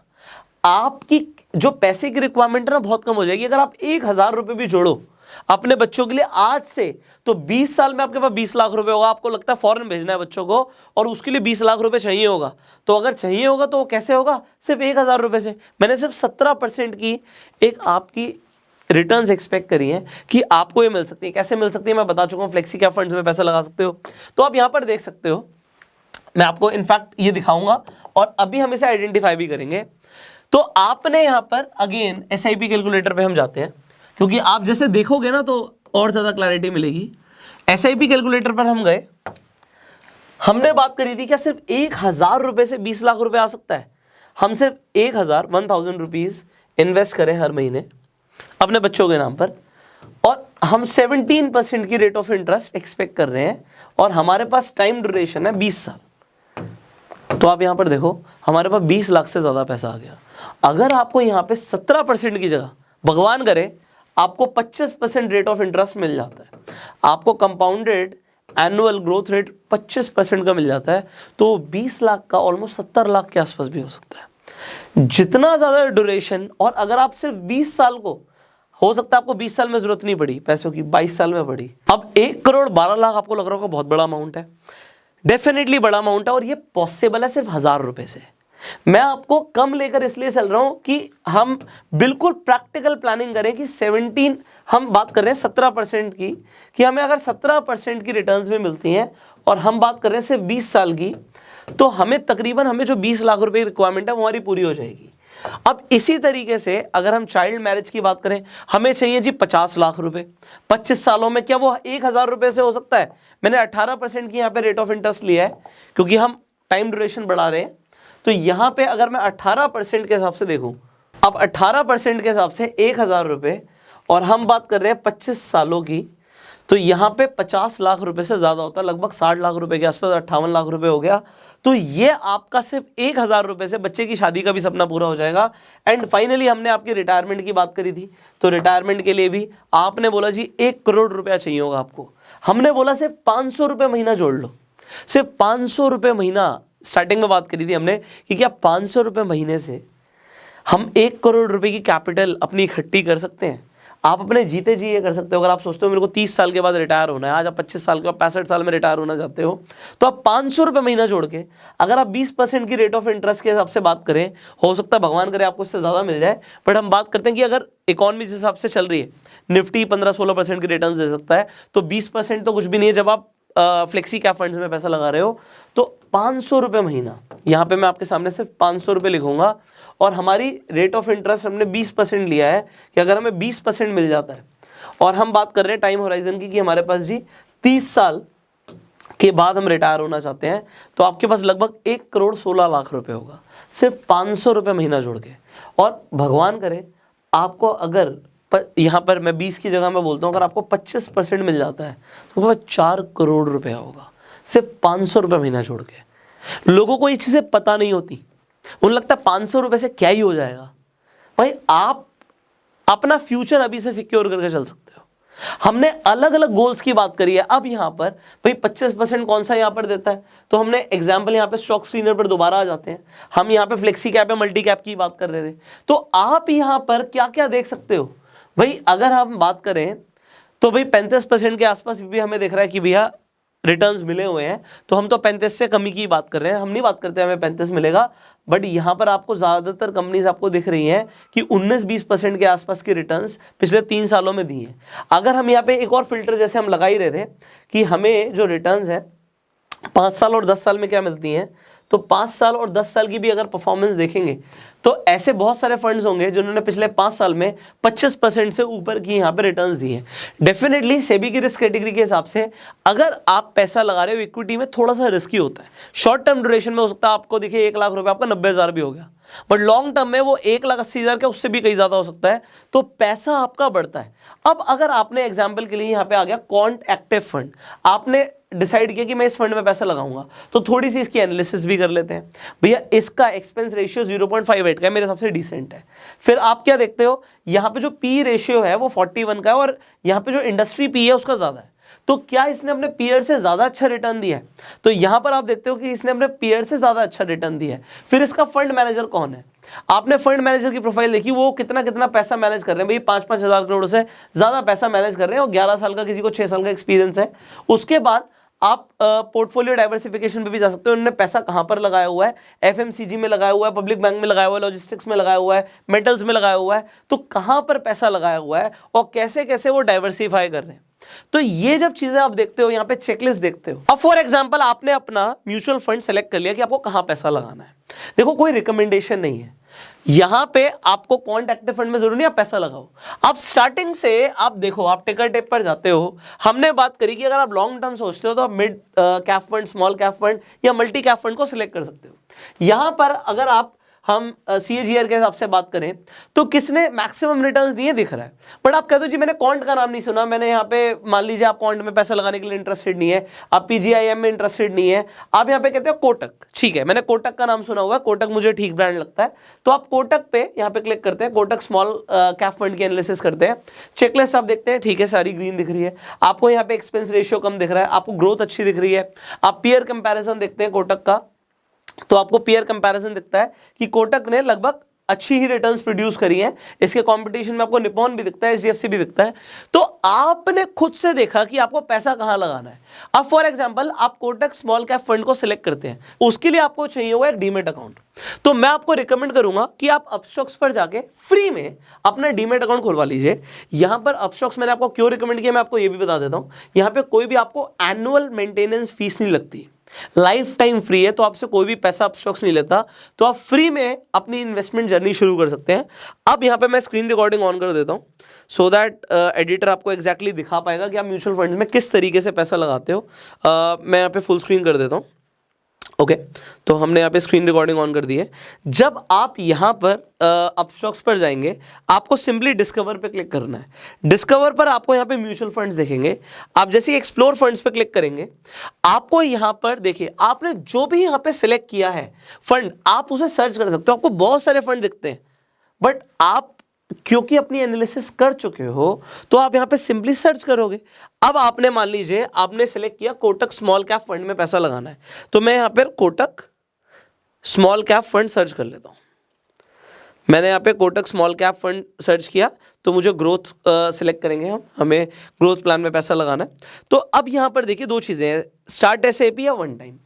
आपकी जो पैसे की रिक्वायरमेंट है ना बहुत कम हो जाएगी। अगर आप 1,000 रुपए भी जोड़ो अपने बच्चों के लिए आज से, तो 20 साल में आपके पास 20 लाख रुपए होगा। आपको लगता है फॉरेन भेजना है बच्चों को और उसके लिए 20 लाख रुपए चाहिए होगा, तो अगर चाहिए होगा तो वो कैसे होगा, सिर्फ 1,000 रुपए से। मैंने सिर्फ 17% की एक आपकी रिटर्न्स एक्सपेक्ट करी है कि आपको ये मिल सकती है। कैसे मिल सकती है मैं बता चुका हूँ, फ्लेक्सी कैप फंड्स में पैसा लगा सकते हो। तो आप यहाँ पर देख सकते हो, मैं आपको इनफैक्ट ये दिखाऊंगा और अभी हम इसे आइडेंटिफाई भी करेंगे। तो आपने यहाँ पर अगेन SIP कैलकुलेटर पे हम जाते हैं, क्योंकि आप जैसे देखोगे ना तो और ज्यादा क्लैरिटी मिलेगी। SIP कैलकुलेटर पर हम गए, हमने बात करी थी क्या सिर्फ 1,000 रुपए से 20 लाख रुपए आ सकता है। हम सिर्फ 1,000 रुपीज इन्वेस्ट करें हर महीने अपने बच्चों के नाम पर, और हम 17% की रेट ऑफ इंटरेस्ट एक्सपेक्ट कर रहे हैं, और हमारे पास टाइम ड्यूरेशन है 20 साल। तो आप यहां पर देखो हमारे पास 20 लाख से ज्यादा पैसा आ गया। अगर आपको यहां पे 17% की जगह भगवान करे आपको 25% रेट ऑफ इंटरेस्ट मिल जाता है, आपको कंपाउंडेड एनुअल ग्रोथ रेट 25% का मिल जाता है, तो 20 लाख का ऑलमोस्ट 70 लाख के आसपास भी हो सकता है। जितना ज्यादा ड्यूरेशन, और अगर आप सिर्फ 20 साल को, हो सकता है आपको 20 साल में जरूरत नहीं पड़ी पैसों की, 22 साल में पड़ी। अब 1 करोड़ 12 लाख आपको लग रहा होगा बहुत बड़ा अमाउंट है, डेफिनेटली बड़ा अमाउंट है, और ये पॉसिबल है सिर्फ 1,000 रुपए से। मैं आपको कम लेकर इसलिए चल रहा हूं कि हम बिल्कुल प्रैक्टिकल प्लानिंग करें कि 17, हम बात कर रहे हैं 17% की, कि हमें अगर 17% की रिटर्न्स में मिलती हैं और हम बात कर रहे हैं सिर्फ 20 साल की, तो हमें तकरीबन हमें जो 20 लाख रुपए की रिक्वायरमेंट है वो हमारी पूरी हो जाएगी। अब इसी तरीके से अगर हम चाइल्ड मैरिज की बात करें, हमें चाहिए जी 50 लाख रुपए 25 सालों में, क्या वो 1,000 रुपए से हो सकता है? मैंने 18% की यहाँ पे रेट ऑफ इंटरेस्ट लिया है क्योंकि हम टाइम ड्यूरेशन बढ़ा रहे हैं। तो यहाँ पे अगर मैं 18% के हिसाब से देखूं, अब 18% के हिसाब से 1,000 रुपए और हम बात कर रहे हैं 25 सालों की, तो यहाँ पे 50 लाख रुपए से ज़्यादा होता है, लगभग 60 लाख रुपए के आसपास, 58 लाख रुपए हो गया। तो ये आपका सिर्फ 1,000 रुपए से बच्चे की शादी का भी सपना पूरा हो जाएगा। एंड फाइनली हमने आपकी रिटायरमेंट की बात करी थी, तो रिटायरमेंट के लिए भी आपने बोला जी 1 करोड़ रुपया चाहिए होगा आपको। हमने बोला सिर्फ 500 रुपये महीना जोड़ लो, सिर्फ 500 रुपये महीना। स्टार्टिंग में बात करी थी हमने कि क्या 500 रुपये महीने से हम 1 करोड़ रुपए की कैपिटल अपनी इकट्ठी कर सकते हैं? आप अपने जीते जी ये कर सकते हो। अगर आप सोचते हो मेरे को 30 साल के बाद रिटायर होना है, आज आप 25 साल के बाद 65 साल में रिटायर होना चाहते हो, तो आप 500 रुपये महीना जोड़ के अगर आप 20% की रेट ऑफ इंटरेस्ट के हिसाब से बात करें, हो सकता है भगवान करे आपको इससे ज़्यादा मिल जाए, बट हम बात करते हैं कि अगर इकॉनमी जिस हिसाब से चल रही है, निफ्टी 15-16% की रिटर्न दे सकता है, तो 20% तो कुछ भी नहीं है जब आप फ्लेक्सी कैप फंड्स में पैसा लगा रहे हो। तो 500 रुपये महीना, यहाँ पे मैं आपके सामने सिर्फ 500 रुपये लिखूंगा, और हमारी रेट ऑफ इंटरेस्ट हमने 20% लिया है कि अगर हमें 20% मिल जाता है, और हम बात कर रहे हैं टाइम होराइजन की कि हमारे पास जी 30 साल के बाद हम रिटायर होना चाहते हैं, तो आपके पास लगभग 1 करोड़ 16 लाख रुपए होगा सिर्फ 500 रुपये महीना जोड़ के। और भगवान करे आपको अगर यहाँ पर मैं 20 की जगह मैं बोलता हूँ, अगर आपको 25% मिल जाता है तो वो 4 करोड़ रुपया होगा सिर्फ 500 रुपये महीना जोड़ के। लोगों को ये चीज़ें पता नहीं होती, उन्हें लगता है 500 रुपये से क्या ही हो जाएगा। भाई आप अपना फ्यूचर अभी से सिक्योर करके चल सकते हो। हमने अलग अलग गोल्स की बात करी है। अब यहाँ पर भाई 25% कौन सा यहाँ पर देता है, तो हमने एग्जाम्पल यहाँ पे स्टॉक स्क्रीनर पर दोबारा आ जाते हैं। हम यहाँ पे फ्लेक्सी कैप या मल्टी कैप की बात कर रहे थे, तो आप यहाँ पर क्या क्या देख सकते हो भाई। अगर हम बात करें तो भाई 35% के आसपास भी हमें दिख रहा है कि भैया रिटर्न्स मिले हुए हैं, तो हम तो 35 से कमी की बात कर रहे हैं, हम नहीं बात करते हमें 35 मिलेगा। बट यहाँ पर आपको ज़्यादातर कंपनीज आपको दिख रही हैं कि 19-20% के आसपास की रिटर्न्स पिछले 3 सालों में दी हैं। अगर हम यहाँ पे एक और फिल्टर जैसे हम लगा ही रहे थे कि हमें जो रिटर्न्स है 5 साल और 10 साल में क्या मिलती हैं, तो 5 साल और 10 साल की भी अगर परफॉर्मेंस देखेंगे तो ऐसे बहुत सारे फंड्स होंगे जिन्होंने पिछले 5 साल में 25% से ऊपर की यहाँ पे रिटर्न्स दी हैं। डेफिनेटली सेबी की रिस्क कैटेगरी के हिसाब से अगर आप पैसा लगा रहे हो इक्विटी में, थोड़ा सा रिस्की होता है। शॉर्ट टर्म ड्यूरेशन में हो सकता है आपको देखिए 1 लाख रुपए आपका 90,000 भी हो गया, बट लॉन्ग टर्म में वो 1,80,000 का उससे भी कहीं ज़्यादा हो सकता है, तो पैसा आपका बढ़ता है। अब अगर आपने एग्जाम्पल के लिए यहाँ पे आ गया क्वांट एक्टिव फंड, आपने डिसाइड किया कि मैं इस फंड में पैसा लगाऊंगा, तो थोड़ी सी इसकी एनालिसिस भी कर लेते हैं। भैया इसका एक्सपेंस रेशियो 0.58 का है, मेरे हिसाब से डिसेंट है। फिर आप क्या देखते हो, यहाँ पे जो पी रेशियो है वो 41 का है, और यहाँ पे जो इंडस्ट्री पी है उसका ज़्यादा है। तो क्या इसने अपने पीयर से ज़्यादा अच्छा रिटर्न दिया है? तो यहाँ पर आप देखते हो कि इसने अपने पीयर से ज़्यादा अच्छा रिटर्न दिया है। फिर इसका फंड मैनेजर कौन है, आपने फंड मैनेजर की प्रोफाइल देखी, वो कितना कितना पैसा मैनेज कर रहे हैं। भाई 5-5 हज़ार करोड़ से ज़्यादा पैसा मैनेज कर रहे हैं, और 11 साल का किसी को 6 साल का एक्सपीरियंस है। उसके बाद आप पोर्टफोलियो डाइवर्सिफिकेशन पे भी जा सकते हो। उन्होंने पैसा कहाँ पर लगाया हुआ है, एफएमसीजी में लगाया हुआ है, पब्लिक बैंक में लगाया हुआ है, लॉजिस्टिक्स में लगाया हुआ है, मेटल्स में लगाया हुआ है, तो कहाँ पर पैसा लगाया हुआ है और कैसे कैसे वो डाइवर्सिफाई कर रहे हैं। तो ये जब चीजें आप देखते हो, यहाँ पे चेकलिस्ट देखते हो। अब फॉर एग्जांपल आपने अपना म्यूचुअल फंड सेलेक्ट कर लिया कि आपको कहाँ पैसा लगाना है। देखो कोई रिकमेंडेशन नहीं है यहाँ पे, आपको क्वांट एक्टिव फंड में जरूर नहीं आप पैसा लगाओ। आप स्टार्टिंग से आप देखो, आप टिकर टेप पर जाते हो। हमने बात करी कि अगर आप लॉन्ग टर्म सोचते हो तो आप mid cap fund, small cap fund या मल्टी कैप फंड को सिलेक्ट कर सकते हो। यहाँ पर अगर आप हम CAGR के हिसाब से बात करें तो किसने मैक्सिमम रिटर्न्स दिए दिख रहा है। बट आप कहते हो जी मैंने क्वांट का नाम नहीं सुना, मैंने यहाँ पे मान लीजिए आप क्वांट में पैसा लगाने के लिए इंटरेस्टेड नहीं है, आप PGIM में इंटरेस्टेड नहीं है, आप यहाँ पे कहते हो कोटक, ठीक है मैंने कोटक का नाम सुना हुआ है, कोटक मुझे ठीक ब्रांड लगता है, तो आप कोटक पे यहाँ पे क्लिक करते हैं, कोटक स्मॉल कैप फंड की एनालिसिस करते हैं, चेकलिस्ट आप देखते हैं, ठीक है सारी ग्रीन दिख रही है, आपको यहाँ पे एक्सपेंस रेशियो कम दिख रहा है, आपको ग्रोथ अच्छी दिख रही है। आप पीयर कंपैरिजन देखते हैं कोटक का, तो आपको पीयर कंपैरिजन दिखता है कि कोटक ने लगभग अच्छी ही रिटर्न्स प्रोड्यूस करी हैं। इसके कंपटीशन में आपको निप्पॉन भी दिखता है, HDFC भी दिखता है। तो आपने खुद से देखा कि आपको पैसा कहां लगाना है। अब फॉर एग्जांपल आप कोटक स्मॉल कैप फंड को सिलेक्ट करते हैं, उसके लिए आपको चाहिए होगा एक डीमेट अकाउंट। तो मैं आपको रिकमेंड करूंगा कि आप अपस्टॉक्स पर जाके फ्री में अपना डीमेट अकाउंट खुलवा लीजिए। यहां पर अपस्टॉक्स मैंने आपको क्यों रिकमेंड किया मैं आपको ये भी बता देता हूं। यहां पर कोई भी आपको एनुअल मेंटेनेंस फीस नहीं लगती। लाइफ टाइम फ्री है, तो आपसे कोई भी पैसा अपस्टॉक्स नहीं लेता, तो आप फ्री में अपनी इन्वेस्टमेंट जर्नी शुरू कर सकते हैं। अब यहाँ पे मैं स्क्रीन रिकॉर्डिंग ऑन कर देता हूँ सो दैट एडिटर आपको एग्जैक्टली दिखा पाएगा कि आप म्यूचुअल फंड्स में किस तरीके से पैसा लगाते हो। मैं यहाँ पे फुल स्क्रीन कर देता हूँ। ओके तो हमने यहाँ पे स्क्रीन रिकॉर्डिंग ऑन कर दी है। जब आप यहाँ पर अपस्टॉक्स पर जाएंगे, आपको सिंपली डिस्कवर पे क्लिक करना है। डिस्कवर पर आपको यहाँ पे म्यूचुअल फंड्स देखेंगे। आप जैसे ही एक्सप्लोर फंड्स पे क्लिक करेंगे, आपको यहाँ पर देखिए, आपने जो भी यहाँ पे सिलेक्ट किया है फंड, आप उसे सर्च कर सकते हो। आपको बहुत सारे फंड दिखते हैं, बट आप क्योंकि अपनी एनालिसिस कर चुके हो तो आप यहाँ पे सिंपली सर्च करोगे। अब आपने मान लीजिए आपने सेलेक्ट किया कोटक स्मॉल कैप फंड में पैसा लगाना है, तो मैं यहाँ पर Kotak small cap fund search कर लेता हूँ। मैंने यहाँ पे Kotak small cap fund search किया, तो मुझे ग्रोथ सेलेक्ट करेंगे हम, हमें ग्रोथ प्लान में पैसा लगाना है। तो अब यहाँ पर देखिए दो चीज़ें हैं, स्टार्ट एसआईपी या वन टाइम।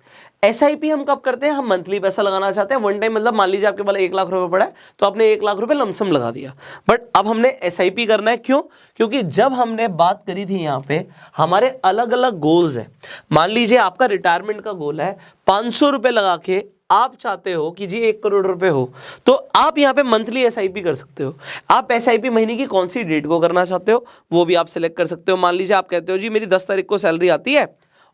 एसआईपी हम कब करते हैं, हम मंथली पैसा लगाना चाहते हैं। वन टाइम मतलब मान लीजिए आपके पास 1 लाख रुपए पड़ा है, तो आपने 1 लाख रुपए लमसम लगा दिया। बट अब हमने एसआईपी करना है, क्यों? क्योंकि जब हमने बात करी थी यहाँ पे, हमारे अलग अलग गोल्स हैं। मान लीजिए आपका रिटायरमेंट का गोल है 500 रुपये लगा के आप चाहते हो कि जी 1 करोड़ रुपए हो, तो आप यहाँ पे मंथली एसआईपी कर सकते हो। आप एसआईपी महीने की कौन सी डेट को करना चाहते हो वो भी आप सिलेक्ट कर सकते हो। मान लीजिए आप कहते हो जी मेरी 10 तारीख को सैलरी आती है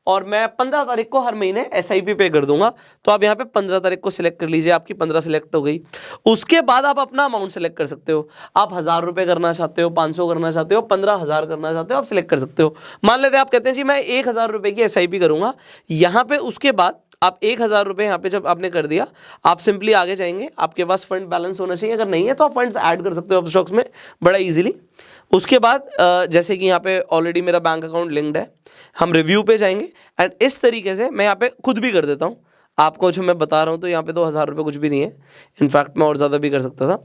और मैं 15 तारीख को हर महीने एसआईपी पे कर दूंगा, तो आप यहाँ पे 15 तारीख को सिलेक्ट कर लीजिए। आपकी 15 सिलेक्ट हो गई। उसके बाद आप अपना अमाउंट सेलेक्ट कर सकते हो। आप 1000 रुपये करना चाहते हो, 500 करना चाहते हो, 15,000 करना चाहते हो, आप सिलेक्ट कर सकते हो। मान लेते हैं आप कहते हैं जी मैं 1000 रुपये की एसआईपी करूंगा यहाँ पे। उसके बाद आप 1000 रुपये यहाँ पे जब आपने कर दिया, आप सिंपली आगे जाएंगे। आपके पास फंड बैलेंस होना चाहिए, अगर नहीं है तो आप फंड्स ऐड कर सकते हो अपस्टॉक्स में बड़ा इजीली। उसके बाद जैसे कि यहाँ पे ऑलरेडी मेरा बैंक अकाउंट लिंक्ड है, हम रिव्यू पे जाएंगे एंड इस तरीके से मैं यहाँ पे खुद भी कर देता हूँ। आपको जो मैं बता रहा हूँ तो यहाँ पे तो 1000 रुपये कुछ भी नहीं है, इनफैक्ट मैं और ज़्यादा भी कर सकता था।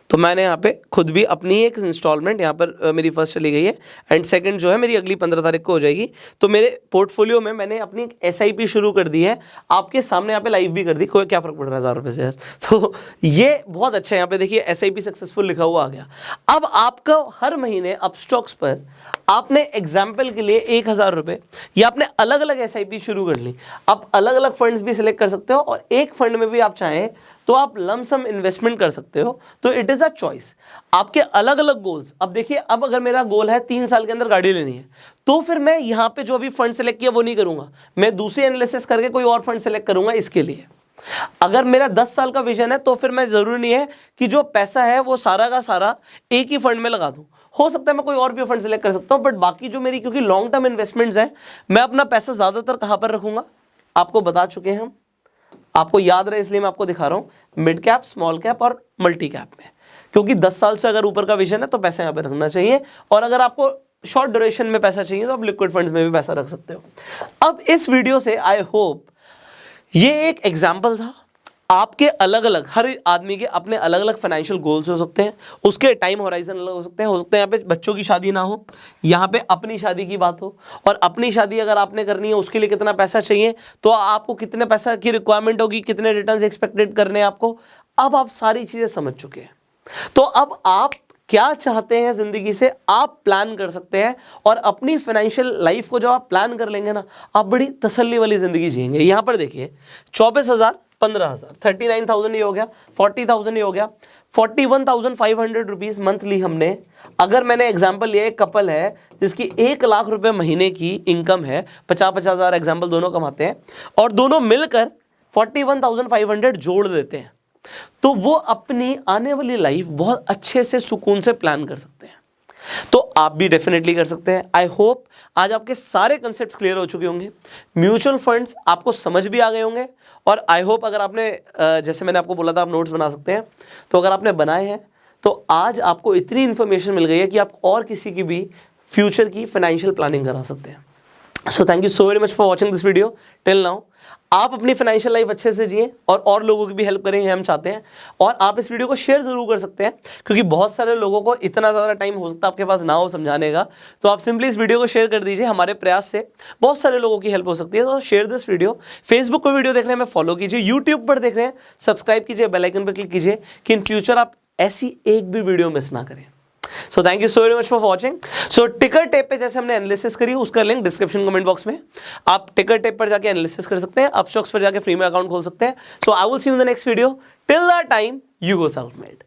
तो मैंने यहाँ पे खुद भी अपनी एक इंस्टॉलमेंट यहाँ पर मेरी फर्स्ट चली गई है एंड सेकंड जो है मेरी अगली 15 तारीख को हो जाएगी। तो मेरे पोर्टफोलियो में मैंने अपनी एक एसआईपी शुरू कर दी है, आपके सामने यहाँ पे लाइव भी कर दी। कोई क्या फ़र्क पड़ रहा है 1000 रुपये से यार। तो ये बहुत अच्छा है। यहाँ पे देखिए एसआईपी सक्सेसफुल लिखा हुआ आ गया। अब आपका हर महीने अपस्टॉक्स पर आपने एग्जाम्पल के लिए 1000 रुपये या आपने अलग अलग एसआईपी शुरू कर ली। आप अलग अलग फंड्स भी सिलेक्ट कर सकते हो और एक फंड में भी आप चाहें तो आप लमसम इन्वेस्टमेंट कर सकते हो। तो इट इज़ अ चॉइस, आपके अलग अलग गोल्स। अब देखिए, अब अगर मेरा गोल है 3 साल के अंदर गाड़ी लेनी है, तो फिर मैं यहाँ पे जो अभी फंड सेलेक्ट किया वो नहीं करूँगा, मैं दूसरी एनालिसिस करके कोई और फंड सेलेक्ट करूँगा इसके लिए। अगर मेरा 10 साल का विजन है तो फिर मैं ज़रूरी नहीं है कि जो पैसा है वो सारा का सारा एक ही फंड में लगा दूँ। हो सकता है मैं कोई और भी फंड सेलेक्ट कर सकता हूँ, बट बाकी जो मेरी क्योंकि लॉन्ग टर्म इन्वेस्टमेंट्स हैं, मैं अपना पैसा ज़्यादातर कहाँ पर रखूँगा आपको बता चुके हैं हम, आपको याद रहे इसलिए मैं आपको दिखा रहा हूँ, मिड कैप, स्मॉल कैप और मल्टी कैप में। क्योंकि 10 साल से अगर ऊपर का विजन है तो पैसा यहाँ पे रखना चाहिए, और अगर आपको शॉर्ट ड्यूरेशन में पैसा चाहिए तो आप लिक्विड फंड्स में भी पैसा रख सकते हो। अब इस वीडियो से आई होप ये एक एग्जाम्पल था। आपके अलग अलग, हर आदमी के अपने अलग अलग फाइनेंशियल गोल्स हो सकते हैं, उसके टाइम होराइजन अलग हो सकते हैं। यहाँ पे बच्चों की शादी ना हो, यहाँ पे अपनी शादी की बात हो, और अपनी शादी अगर आपने करनी है उसके लिए कितना पैसा चाहिए, तो आपको कितने पैसा की रिक्वायरमेंट होगी, कितने रिटर्न्स एक्सपेक्टेड करने हैं आपको। अब आप सारी चीज़ें समझ चुके हैं, तो अब आप क्या चाहते हैं ज़िंदगी से आप प्लान कर सकते हैं, और अपनी फाइनेंशियल लाइफ को जब आप प्लान कर लेंगे ना, आप बड़ी तसल्ली वाली ज़िंदगी जिएंगे। यहाँ पर देखिए 24,000, 15,000, 39,000 ये हो गया, 40,000 ये हो गया, 41,500 रुपीज़ मंथली हमने। अगर मैंने एग्जाम्पल लिया, एक कपल है जिसकी 1 लाख रुपए महीने की इनकम है, 50,000 एग्जाम्पल दोनों कमाते हैं, और दोनों मिलकर 41,500 जोड़ देते हैं, तो वो अपनी आने वाली लाइफ बहुत अच्छे से सुकून से प्लान कर सकते हैं। तो आप भी डेफिनेटली कर सकते हैं। आई होप आज आपके सारे कंसेप्ट क्लियर हो चुके होंगे, म्यूचुअल फंड्स आपको समझ भी आ गए होंगे, और आई होप अगर आपने जैसे मैंने आपको बोला था आप नोट्स बना सकते हैं, तो अगर आपने बनाए हैं तो आज आपको इतनी इन्फॉर्मेशन मिल गई है कि आप और किसी की भी फ्यूचर की फाइनेंशियल प्लानिंग करा सकते हैं। So thank you so very much for watching this video till now. आप अपनी फाइनेंशियल लाइफ अच्छे से जिए और लोगों की भी हेल्प करें, ये हम चाहते हैं। और आप इस वीडियो को शेयर ज़रूर कर सकते हैं, क्योंकि बहुत सारे लोगों को इतना ज़्यादा टाइम हो सकता है आपके पास ना हो समझाने का, तो आप सिंपली इस वीडियो को शेयर कर दीजिए। हमारे प्रयास से बहुत सारे लोगों की हेल्प हो सकती है, तो शेयर दिस वीडियो। फेसबुक पर वीडियो देख रहे हैं फॉलो कीजिए, यूट्यूब पर देख रहे हैं सब्सक्राइब कीजिए, बेल आइकन पर क्लिक कीजिए कि इन फ्यूचर आप ऐसी एक भी वीडियो मिस ना करें। So thank you so very much for watching. सो टिकर टेप पे जैसे हमने एनालिसिस करी, उसका लिंक डिस्क्रिप्शन कमेंट बॉक्स में, आप टिकर टेप पर जाके एनालिसिस कर सकते हैं, अपस्टॉक्स पर जाके फ्री में अकाउंट खोल सकते हैं। So I will see you in the next video, till that time you go self made.